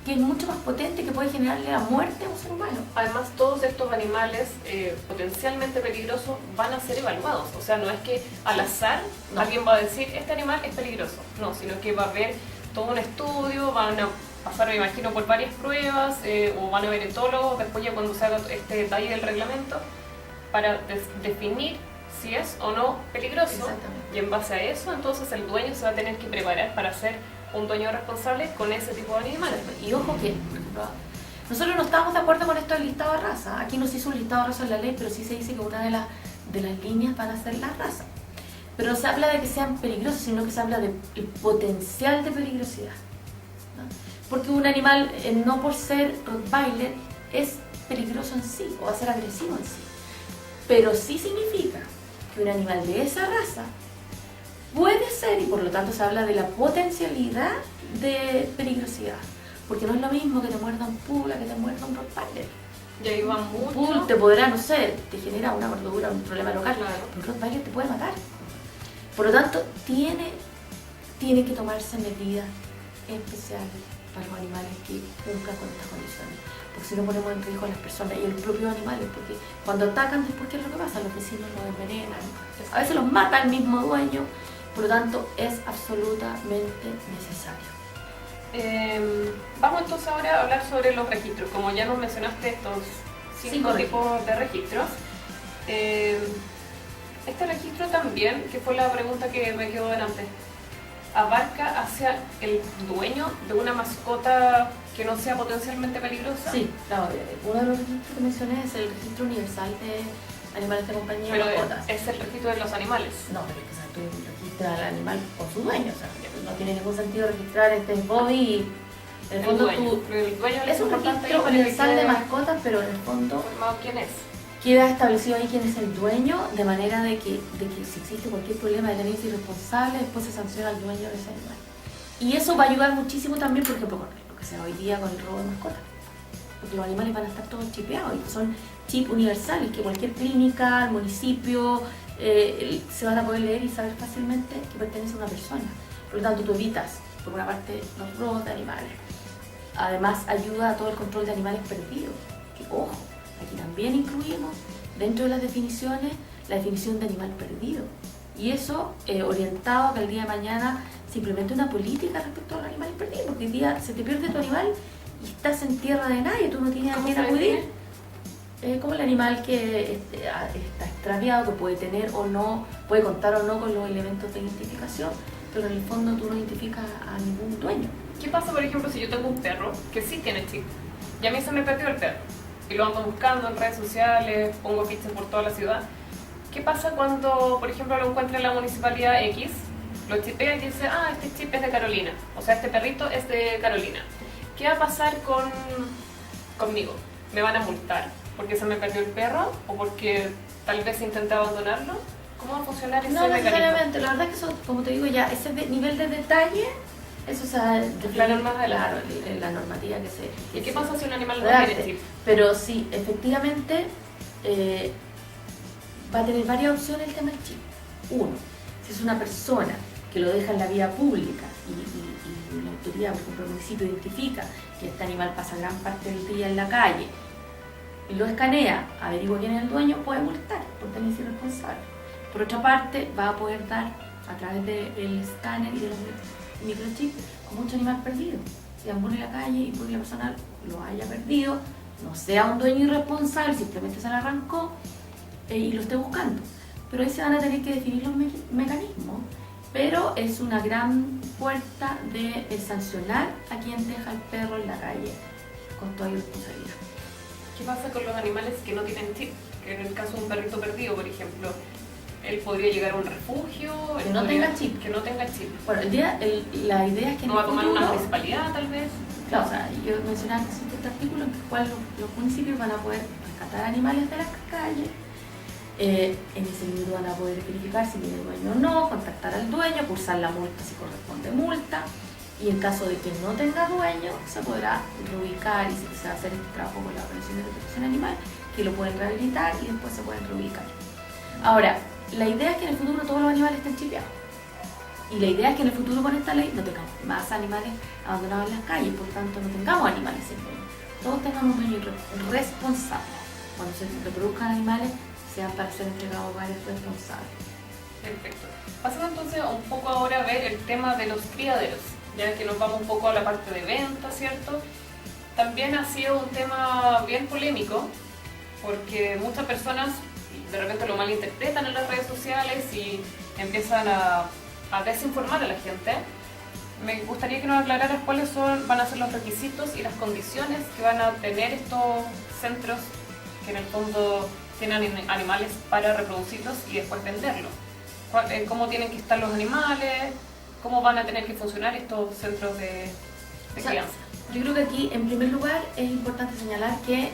que es mucho más potente, que puede generarle la muerte a un ser humano. Además, todos estos animales potencialmente peligrosos van a ser evaluados. O sea, no es que al azar alguien va a decir, este animal es peligroso. No, sino que va a haber todo un estudio, van a pasar, me imagino, por varias pruebas, o van a ver etólogos después ya cuando se haga este detalle del reglamento, para definir si es o no peligroso. Exactamente. Y en base a eso, entonces el dueño se va a tener que preparar para ser un dueño responsable con ese tipo de animales. Y ojo que, por ejemplo, nosotros no estamos de acuerdo con esto del listado de raza. Aquí no se hizo un listado de raza en la ley, pero sí se dice que una de las líneas van a ser las razas. Pero no se habla de que sean peligrosos, sino que se habla del potencial de peligrosidad, ¿no? Porque un animal, no por ser Rottweiler, es peligroso en sí, o va a ser agresivo en sí. Pero sí significa que un animal de esa raza puede ser, y por lo tanto se habla de la potencialidad de peligrosidad. Porque no es lo mismo que te muerda un pug a que te muerda un Rottweiler. Y ahí va mucho. Un pug te podrá, no sé, te genera una mordedura, un problema local, claro. Un Rottweiler te puede matar. Por lo tanto, tiene que tomarse medidas especiales para los animales que cumplan con estas condiciones. Porque si no ponemos en riesgo a las personas y el propio animales, porque cuando atacan, después, ¿qué es lo que pasa? Los vecinos los envenenan, a veces los mata el mismo dueño. Por lo tanto, es absolutamente necesario. Vamos entonces ahora a hablar sobre los registros. Como ya nos mencionaste estos 5 tipos de registros. Este registro también, que fue la pregunta que me quedó delante, ¿abarca hacia el dueño de una mascota que no sea potencialmente peligrosa? Sí, claro. Uno de los registros que mencioné es el registro universal de animales de compañía. Pero mascotas. es el registro de los animales. No, pero es que tú registras al animal con su dueño, o sea, no tiene ningún sentido registrar este Bobby y en el fondo el dueño es un registro universal de mascotas, pero en el fondo ¿quién es? queda establecido ahí quién es el dueño, de manera de que si existe cualquier problema de tenencia irresponsable, después se sanciona al dueño de ese animal. Y eso va a ayudar muchísimo también, por ejemplo, con lo que se da hoy día con el robo de mascotas. Porque los animales van a estar todos chipeados y son chip universales, que cualquier clínica, el municipio, se van a poder leer y saber fácilmente que pertenece a una persona. Por lo tanto, tú evitas, por una parte, los robos de animales. Además, ayuda a todo el control de animales perdidos. Que, ojo, aquí también incluimos dentro de las definiciones la definición de animal perdido. Y eso orientado a que el día de mañana se implemente una política respecto a los animales perdidos. Porque el día se te pierde tu animal y estás en tierra de nadie, tú no tienes a quién acudir. Como el animal que está extraviado, que puede tener o no, puede contar o no con los elementos de identificación, pero en el fondo tú no identificas a ningún dueño. ¿Qué pasa, por ejemplo, si yo tengo un perro que sí tiene chip y a mí se me perdió el perro y lo ando buscando en redes sociales, pongo fichas por toda la ciudad? ¿Qué pasa cuando, por ejemplo, lo encuentra en la municipalidad X, lo chipea y dice, este chip es de Carolina, o sea, este perrito es de Carolina? ¿Qué va a pasar conmigo? ¿Me van a multar porque se me perdió el perro o porque tal vez intenté abandonarlo? ¿Cómo va a funcionar ese mecanismo? No necesariamente, la verdad es que eso, como te digo ya, ese nivel de detalle, eso se va a definir más claro, en la normativa que se... ¿Y qué pasa si un animal no tiene chip? Pero sí, efectivamente, va a tener varias opciones el tema del chip. Uno, si es una persona que lo deja en la vía pública y la autoridad, por ejemplo el municipio, identifica que este animal pasa gran parte del día en la calle y lo escanea, averigua quién es el dueño, puede multar por tenencia irresponsable. Por otra parte, va a poder dar a través del escáner y de los microchips como mucho animal perdido. Si ambula en la calle y porque la persona lo haya perdido, no sea un dueño irresponsable, simplemente se lo arrancó y lo esté buscando. Pero ahí se van a tener que definir los mecanismos pero es una gran puerta de sancionar a quien deja el perro en la calle con toda irresponsabilidad. ¿Qué pasa con los animales que no tienen chip? Que en el caso de un perrito perdido, por ejemplo, él podría llegar a un refugio, Que no tenga chip. Que no tenga chip. Bueno, la idea es que no va a tomar una municipalidad, tal vez. Claro, o sea, yo mencionaba que existe este artículo en el cual los municipios van a poder rescatar animales de las calles. En ese minuto van a poder verificar si tiene dueño o no, contactar al dueño, cursar la multa si corresponde multa, y en caso de que no tenga dueño se podrá reubicar y se va a hacer este trabajo con la Organización de Protección Animal, que lo pueden rehabilitar y después se pueden reubicar. Ahora, la idea es que en el futuro todos los animales estén chipeados, y la idea es que en el futuro con esta ley no tengamos más animales abandonados en las calles, por tanto no tengamos animales sin dueño, todos tengan un dueño responsable. Cuando se reproduzcan animales sean para ser entregados a hogares responsables. Perfecto. Pasando entonces un poco ahora a ver el tema de los criaderos, ya que nos vamos un poco a la parte de venta, ¿cierto? También ha sido un tema bien polémico, porque muchas personas de repente lo malinterpretan en las redes sociales y empiezan a desinformar a la gente. Me gustaría que nos aclararas cuáles van a ser los requisitos y las condiciones que van a tener estos centros que en el fondo tienen animales para reproducirlos y después venderlos. ¿Cómo tienen que estar los animales? ¿Cómo van a tener que funcionar estos centros de crianza? Yo creo que aquí, en primer lugar, es importante señalar que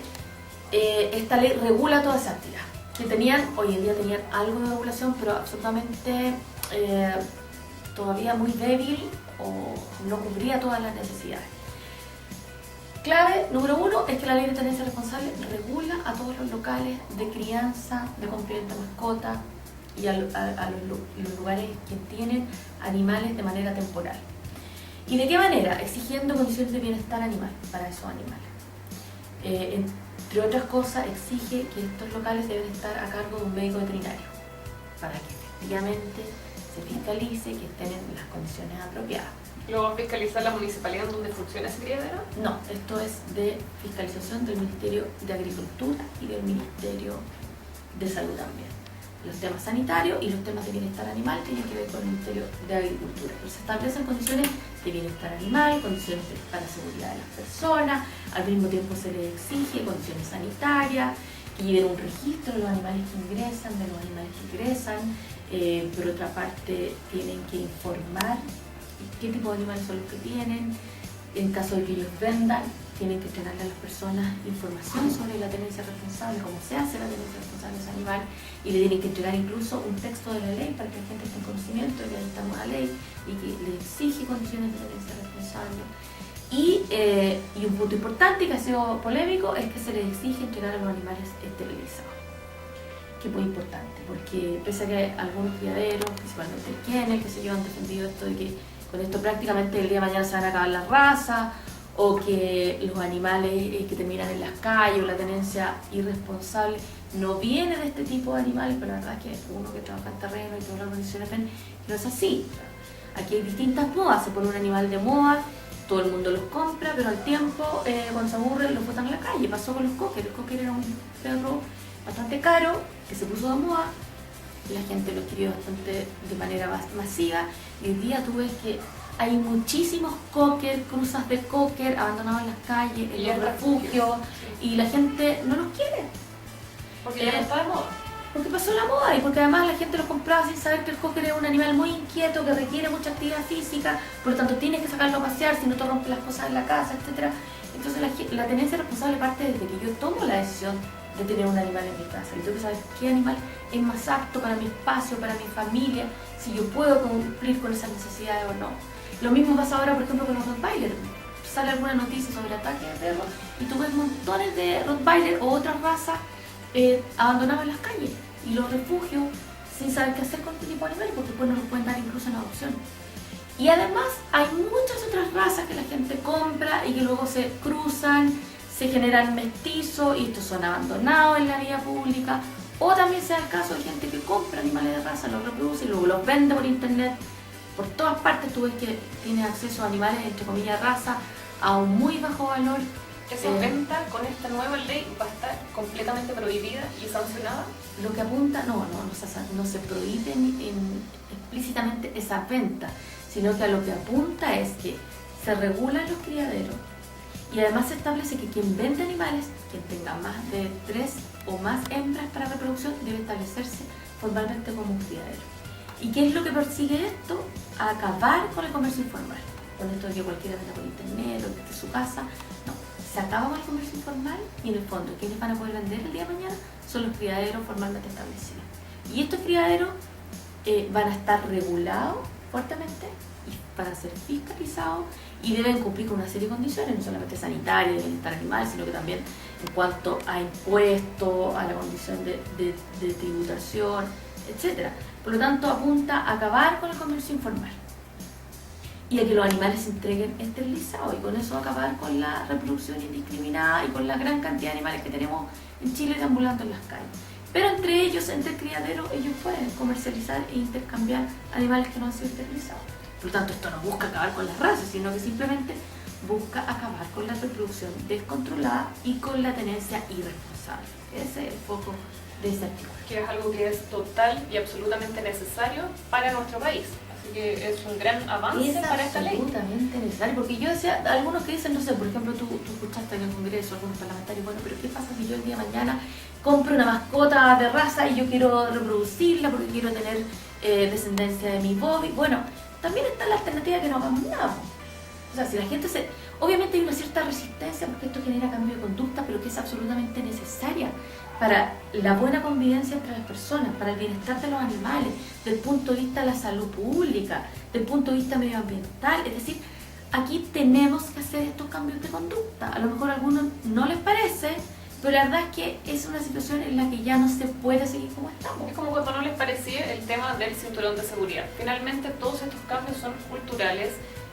esta ley regula toda esa actividad. Que hoy en día tenían algo de regulación, pero absolutamente todavía muy débil o no cubría todas las necesidades. Clave número 1 es que la ley de tenencia responsable regula a todos los locales de crianza, de complemento de mascota y a los lugares que tienen animales de manera temporal. ¿Y de qué manera? Exigiendo condiciones de bienestar animal para esos animales. Entre otras cosas, exige que estos locales deben estar a cargo de un médico veterinario para que efectivamente se fiscalice que estén en las condiciones apropiadas. ¿Lo va a fiscalizar la municipalidad en donde funciona ese criadero? No, esto es de fiscalización del Ministerio de Agricultura y del Ministerio de Salud también. Los temas sanitarios y los temas de bienestar animal tienen que ver con el Ministerio de Agricultura. Pero se establecen condiciones de bienestar animal, condiciones para la seguridad de las personas, al mismo tiempo se les exige condiciones sanitarias, que lleven un registro de los animales que ingresan, de los animales que ingresan. Por otra parte, tienen que informar qué tipo de animales son los que tienen. En caso de que ellos vendan, tienen que entregarle a las personas información sobre la tenencia responsable, cómo se hace la tenencia responsable de ese animal, y le tienen que entregar incluso un texto de la ley para que la gente esté en conocimiento de que hay esta nueva ley y que le exige condiciones de tenencia responsable. Y un punto importante que ha sido polémico es que se les exige entregar a los animales esterilizados, que es muy importante, porque pese a que algunos criaderos, principalmente el Kennel, que se han defendido esto de que con esto prácticamente el día de mañana se van a acabar las razas, o que los animales que terminan en las calles, o la tenencia irresponsable, no viene de este tipo de animales, pero la verdad es que uno que trabaja en terreno y todas las condiciones ven que no es así. Aquí hay distintas modas, se pone un animal de moda, todo el mundo los compra, pero al tiempo, cuando se aburren, los botan a la calle. Pasó con los cocker. El cocker era un perro bastante caro, que se puso de moda, la gente lo adquirió bastante de manera masiva, y hoy día tú ves que hay muchísimos cocker, cruzas de cocker abandonados en las calles, en los refugios, y la gente no los quiere. Porque ya no está de moda. Porque pasó la moda y porque además la gente los compraba sin saber que el cocker es un animal muy inquieto, que requiere mucha actividad física, por lo tanto tienes que sacarlo a pasear, si no te rompes las cosas en la casa, etc. Entonces la tenencia responsable parte desde que yo tomo la decisión de tener un animal en mi casa. Y tengo que saber qué animal es más apto para mi espacio, para mi familia, si yo puedo cumplir con esas necesidades o no. Lo mismo pasa ahora, por ejemplo, con los Rottweiler. Sale alguna noticia sobre ataques de perros y tú ves montones de Rottweiler o otras razas abandonados en las calles y los refugios sin saber qué hacer con este tipo de animales, porque después no los pueden dar incluso en adopción. Y además hay muchas otras razas que la gente compra y que luego se cruzan, se generan mestizos y estos son abandonados en la vía pública, o también sea el caso de gente que compra animales de raza, los reproduce y luego los vende por internet. Por todas partes tú ves que tienes acceso a animales, entre comillas, raza, a un muy bajo valor, ¿Esa venta con esta nueva ley va a estar completamente prohibida y sancionada? Lo que apunta, no se prohíbe explícitamente esa venta, sino que a lo que apunta es que se regulan los criaderos y además se establece que quien vende animales, quien tenga más de 3 o más hembras para reproducción, debe establecerse formalmente como un criadero. ¿Y qué es lo que persigue esto? Acabar con el comercio informal. Con esto de que cualquiera venda por internet o desde su casa. No, se acaba con el comercio informal y en el fondo quienes van a poder vender el día de mañana son los criaderos formalmente establecidos. Y estos criaderos van a estar regulados fuertemente y van a ser fiscalizados y deben cumplir con una serie de condiciones, no solamente sanitarias, de bienestar animal, sino que también en cuanto a impuestos, a la condición de tributación, etc. Por lo tanto, apunta a acabar con el comercio informal y a que los animales se entreguen esterilizados y con eso acabar con la reproducción indiscriminada y con la gran cantidad de animales que tenemos en Chile deambulando en las calles. Pero entre ellos, entre criaderos, ellos pueden comercializar e intercambiar animales que no han sido esterilizados. Por lo tanto, esto no busca acabar con las razas, sino que simplemente busca acabar con la reproducción descontrolada y con la tenencia irresponsable. Ese es el foco de este artículo. Que es algo que es total y absolutamente necesario para nuestro país. Así que es un gran avance para esta ley. Es absolutamente necesario, porque yo decía, algunos que dicen, no sé, por ejemplo, tú escuchaste en el Congreso algunos parlamentarios, bueno, pero ¿qué pasa si yo el día de mañana compro una mascota de raza y yo quiero reproducirla porque quiero tener descendencia de mi bobby? Bueno, también está la alternativa que no hagamos nada. O sea, si la gente obviamente hay una cierta resistencia porque esto genera cambio de conducta, pero que es absolutamente necesaria para la buena convivencia entre las personas, para el bienestar de los animales, desde el punto de vista de la salud pública, desde el punto de vista medioambiental. Es decir, aquí tenemos que hacer estos cambios de conducta. A lo mejor a algunos no les parece, pero la verdad es que es una situación en la que ya no se puede seguir como estamos. Es como cuando no les parecía el tema del cinturón de seguridad. Finalmente todos estos cambios son culturales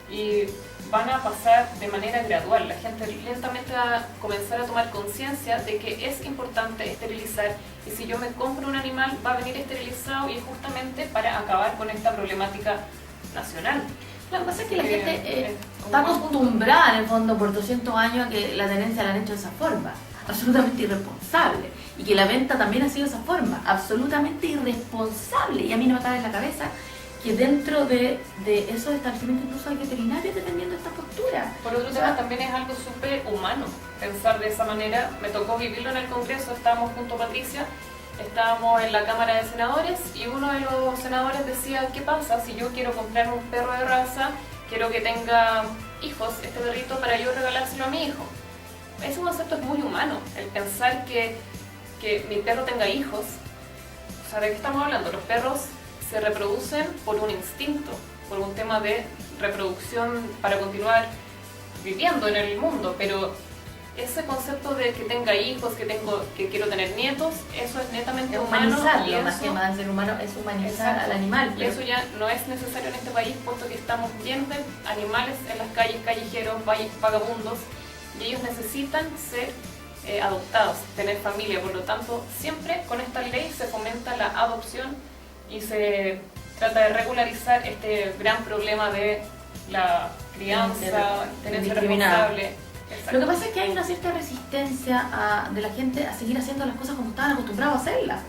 y van a pasar de manera gradual. La gente lentamente va a comenzar a tomar conciencia de que es importante esterilizar y si yo me compro un animal va a venir esterilizado y es justamente para acabar con esta problemática nacional. Lo que pasa es que la gente está acostumbrada en el fondo por 200 años a que la tenencia la han hecho de esa forma, absolutamente irresponsable, y que la venta también ha sido de esa forma, absolutamente irresponsable, y a mí no me cabe en la cabeza que dentro de esos establecimientos incluso hay veterinarios defendiendo esta postura. Por otro tema, también es algo súper humano pensar de esa manera. Me tocó vivirlo en el Congreso, estábamos junto a Patricia, estábamos en la Cámara de Senadores y uno de los senadores decía, ¿qué pasa si yo quiero comprarme un perro de raza, quiero que tenga hijos, este perrito, para yo regalárselo a mi hijo? Ese concepto es muy humano, el pensar que mi perro tenga hijos. O sea, ¿de qué estamos hablando? Los perros se reproducen por un instinto, por un tema de reproducción para continuar viviendo en el mundo, pero ese concepto de que tenga hijos, que quiero tener nietos, eso es netamente humano. Humanizarlo, más que más ser humano, es humanizar al animal. Y eso ya no es necesario en este país, puesto que estamos llenos de animales en las calles, callejeros, vagabundos, y ellos necesitan ser adoptados, tener familia. Por lo tanto, siempre con esta ley se fomenta la adopción y se trata de regularizar este gran problema de la crianza, tenencia responsable. Lo que pasa es que hay una cierta resistencia de la gente a seguir haciendo las cosas como estaban acostumbrados a hacerlas.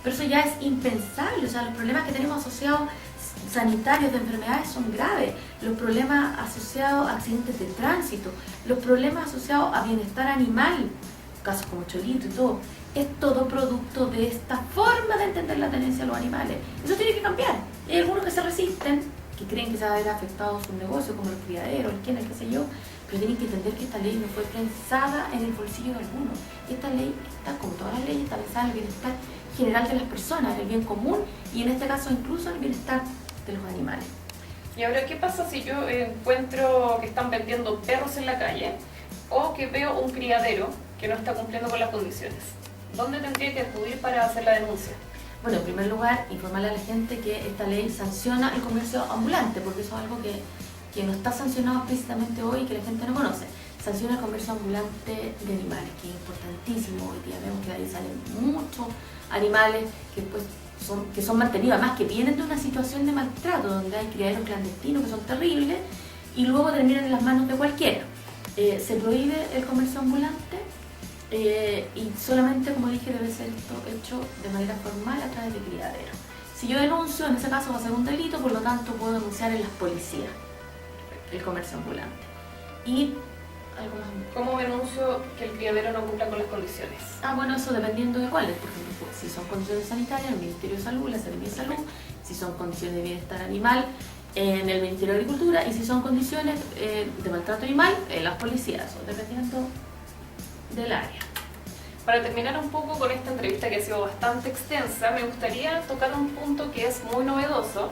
Pero eso ya es impensable. O sea, los problemas que tenemos asociados sanitarios de enfermedades son graves. Los problemas asociados a accidentes de tránsito, los problemas asociados a bienestar animal, casos como Cholito y todo, es todo producto de esta forma de entender la tenencia de los animales. Eso tiene que cambiar. Hay algunos que se resisten, que creen que se va a ver afectado su negocio, como los criaderos, el qué sé yo, pero tienen que entender que esta ley no fue pensada en el bolsillo de algunos. Esta ley está, como todas las leyes, está pensada en el bienestar general de las personas, en el bien común y en este caso incluso en el bienestar de los animales. Y ahora, ¿qué pasa si yo encuentro que están vendiendo perros en la calle o que veo un criadero que no está cumpliendo con las condiciones? ¿Dónde tendría que acudir para hacer la denuncia? Bueno, en primer lugar, informarle a la gente que esta ley sanciona el comercio ambulante, porque eso es algo que no está sancionado explícitamente hoy y que la gente no conoce. Sanciona el comercio ambulante de animales, que es importantísimo. Hoy día vemos que de ahí salen muchos animales que son mantenidos, además que vienen de una situación de maltrato, donde hay criaderos clandestinos que son terribles y luego terminan en las manos de cualquiera. Se prohíbe el comercio ambulante y solamente, como dije, debe ser esto hecho de manera formal a través de criadero. Si yo denuncio, en ese caso va a ser un delito, por lo tanto puedo denunciar en las policías el comercio ambulante. Y algo más. ¿Cómo denuncio que el criadero no cumpla con las condiciones? Bueno, eso dependiendo de cuáles. Por ejemplo, pues, si son condiciones sanitarias, el Ministerio de Salud, la Secretaría de Salud. Si son condiciones de bienestar animal, en el Ministerio de Agricultura. Y si son condiciones de maltrato animal, en las policías, o dependiendo del área. Para terminar un poco con esta entrevista que ha sido bastante extensa, me gustaría tocar un punto que es muy novedoso,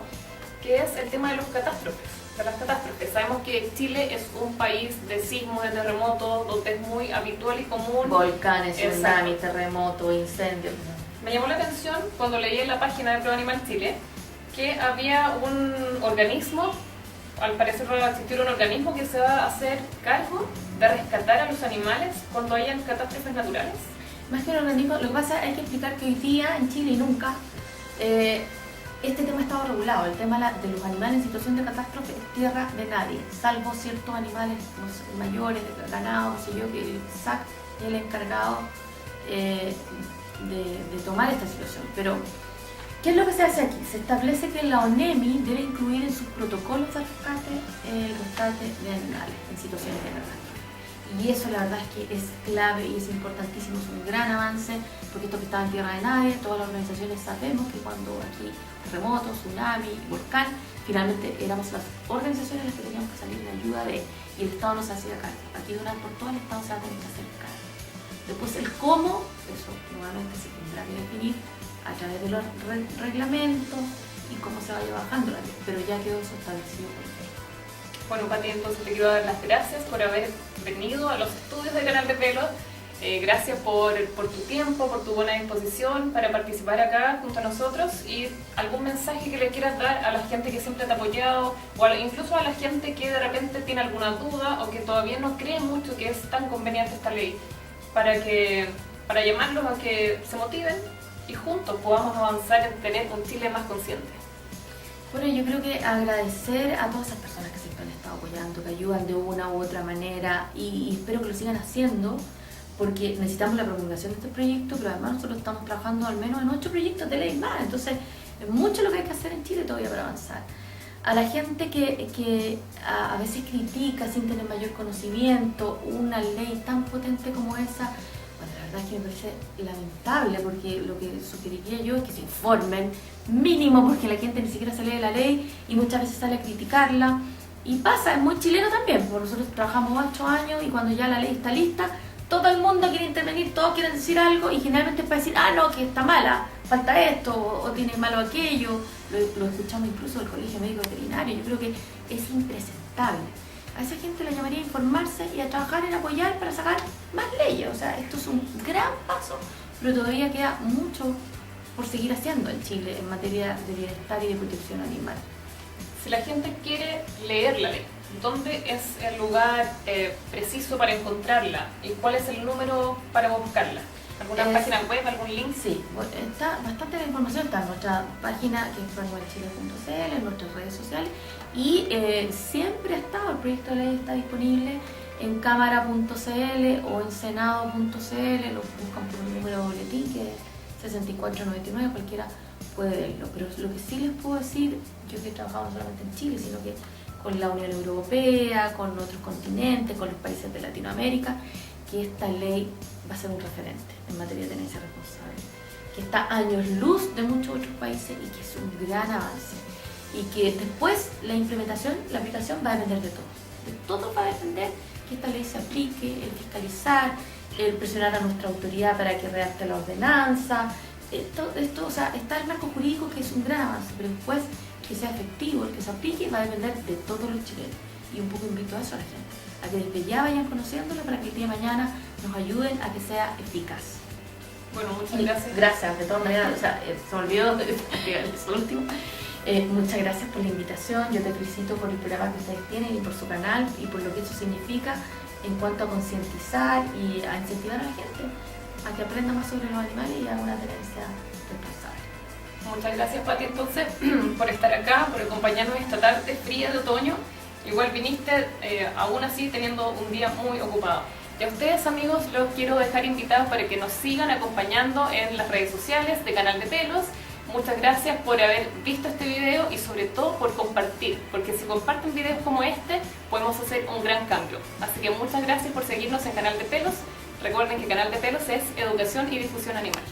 que es el tema de los catástrofes. De las catástrofes. Sabemos que Chile es un país de sismos, de terremotos, donde es muy habitual y común. Volcanes, tsunamis, terremotos, incendios. Me llamó la atención cuando leí en la página de Pro Animal Chile que había un organismo, al parecer va a existir un organismo que se va a hacer cargo de rescatar a los animales cuando hayan catástrofes naturales. Más que un organismo, lo que pasa es que explicar que hoy día en Chile y nunca este tema estaba regulado. El tema de los animales en situación de catástrofe es tierra de nadie, salvo ciertos animales mayores, de ganado, no sé yo, que el SAC es el encargado de tomar esta situación. Pero, ¿qué es lo que se hace aquí? Se establece que la ONEMI debe incluir en sus protocolos de rescate el rescate de animales en situaciones de catástrofe. Y eso la verdad es que es clave y es importantísimo, es un gran avance, porque esto que estaba en tierra de nadie, todas las organizaciones sabemos que cuando aquí terremotos, tsunami, volcán, finalmente éramos las organizaciones las que teníamos que salir en ayuda de, y el Estado no se hacía cargo. Aquí de una vez por todas el Estado se va a tener que hacer cargo. Después el cómo, eso nuevamente se tendrá que definir a través de los reglamentos y cómo se vaya bajando la ley, pero ya quedó eso establecido por el Estado. Bueno, Pati, entonces te quiero dar las gracias por haber venido a los estudios de Canal de Pelo. Gracias por tu tiempo, por tu buena disposición para participar acá junto a nosotros, y algún mensaje que le quieras dar a la gente que siempre te ha apoyado, o incluso a la gente que de repente tiene alguna duda o que todavía no cree mucho que es tan conveniente esta ley, para llamarlos a que se motiven y juntos podamos avanzar en tener un Chile más consciente. Bueno, yo creo que agradecer a todas esas personas que siempre han estado apoyando, que ayudan de una u otra manera, y espero que lo sigan haciendo, porque necesitamos la promulgación de este proyecto, pero además nosotros estamos trabajando al menos en 8 proyectos de ley más, entonces es mucho lo que hay que hacer en Chile todavía para avanzar. A la gente que a veces critica sin tener mayor conocimiento una ley tan potente como esa, bueno, la verdad es que me parece lamentable, porque lo que sugeriría yo es que se informen mínimo, porque la gente ni siquiera se lee la ley y muchas veces sale a criticarla, y pasa, es muy chileno también, porque nosotros trabajamos 8 años y cuando ya la ley está lista, todo el mundo quiere intervenir, todos quieren decir algo, y generalmente es para decir, no, que está mala, falta esto, o tiene malo aquello. Lo escuchamos incluso del Colegio Médico Veterinario. Yo creo que es impresentable. A esa gente la llamaría a informarse y a trabajar en apoyar para sacar más leyes. O sea, esto es un gran paso, pero todavía queda mucho por seguir haciendo en Chile en materia de bienestar y de protección animal. Si la gente quiere leer la ley, ¿dónde es el lugar preciso para encontrarla? ¿Y cuál es el número para buscarla? ¿Alguna página web, algún link? Sí, está bastante la información, está en nuestra página, que es proanimalchile.cl, en nuestras redes sociales, y siempre ha estado, el proyecto de ley está disponible en cámara.cl o en senado.cl, lo buscan por un número de boletín que es 6499, cualquiera puede verlo. Pero lo que sí les puedo decir, yo que he trabajado no solamente en Chile, sino que con la Unión Europea, con otros continentes, con los países de Latinoamérica, que esta ley va a ser un referente en materia de tenencia responsable, que está a años luz de muchos otros países y que es un gran avance, y que después la implementación, la aplicación va a depender de todo va a depender que esta ley se aplique, el fiscalizar, el presionar a nuestra autoridad para que redacte la ordenanza, esto, o sea, está el marco jurídico, que es un gran avance, pero después que sea efectivo, el que se aplique, va a depender de todos los chilenos, y un poco invito a eso a la gente, a que desde ya vayan conociéndolo para que el día de mañana nos ayuden a que sea eficaz. Bueno, muchas gracias. Gracias, de todas maneras, o sea, se me olvidó eso último. Muchas gracias por la invitación, yo te felicito por el programa que ustedes tienen y por su canal y por lo que eso significa en cuanto a concientizar y a incentivar a la gente a que aprenda más sobre los animales y haga una tenencia responsable. Muchas gracias, Pati, entonces, por estar acá, por acompañarnos esta tarde fría de otoño. Igual viniste aún así teniendo un día muy ocupado. Y a ustedes, amigos, los quiero dejar invitados para que nos sigan acompañando en las redes sociales de Canal de Pelos. Muchas gracias por haber visto este video y sobre todo por compartir, porque si comparten videos como este, podemos hacer un gran cambio. Así que muchas gracias por seguirnos en Canal de Pelos. Recuerden que Canal de Pelos es educación y difusión animal.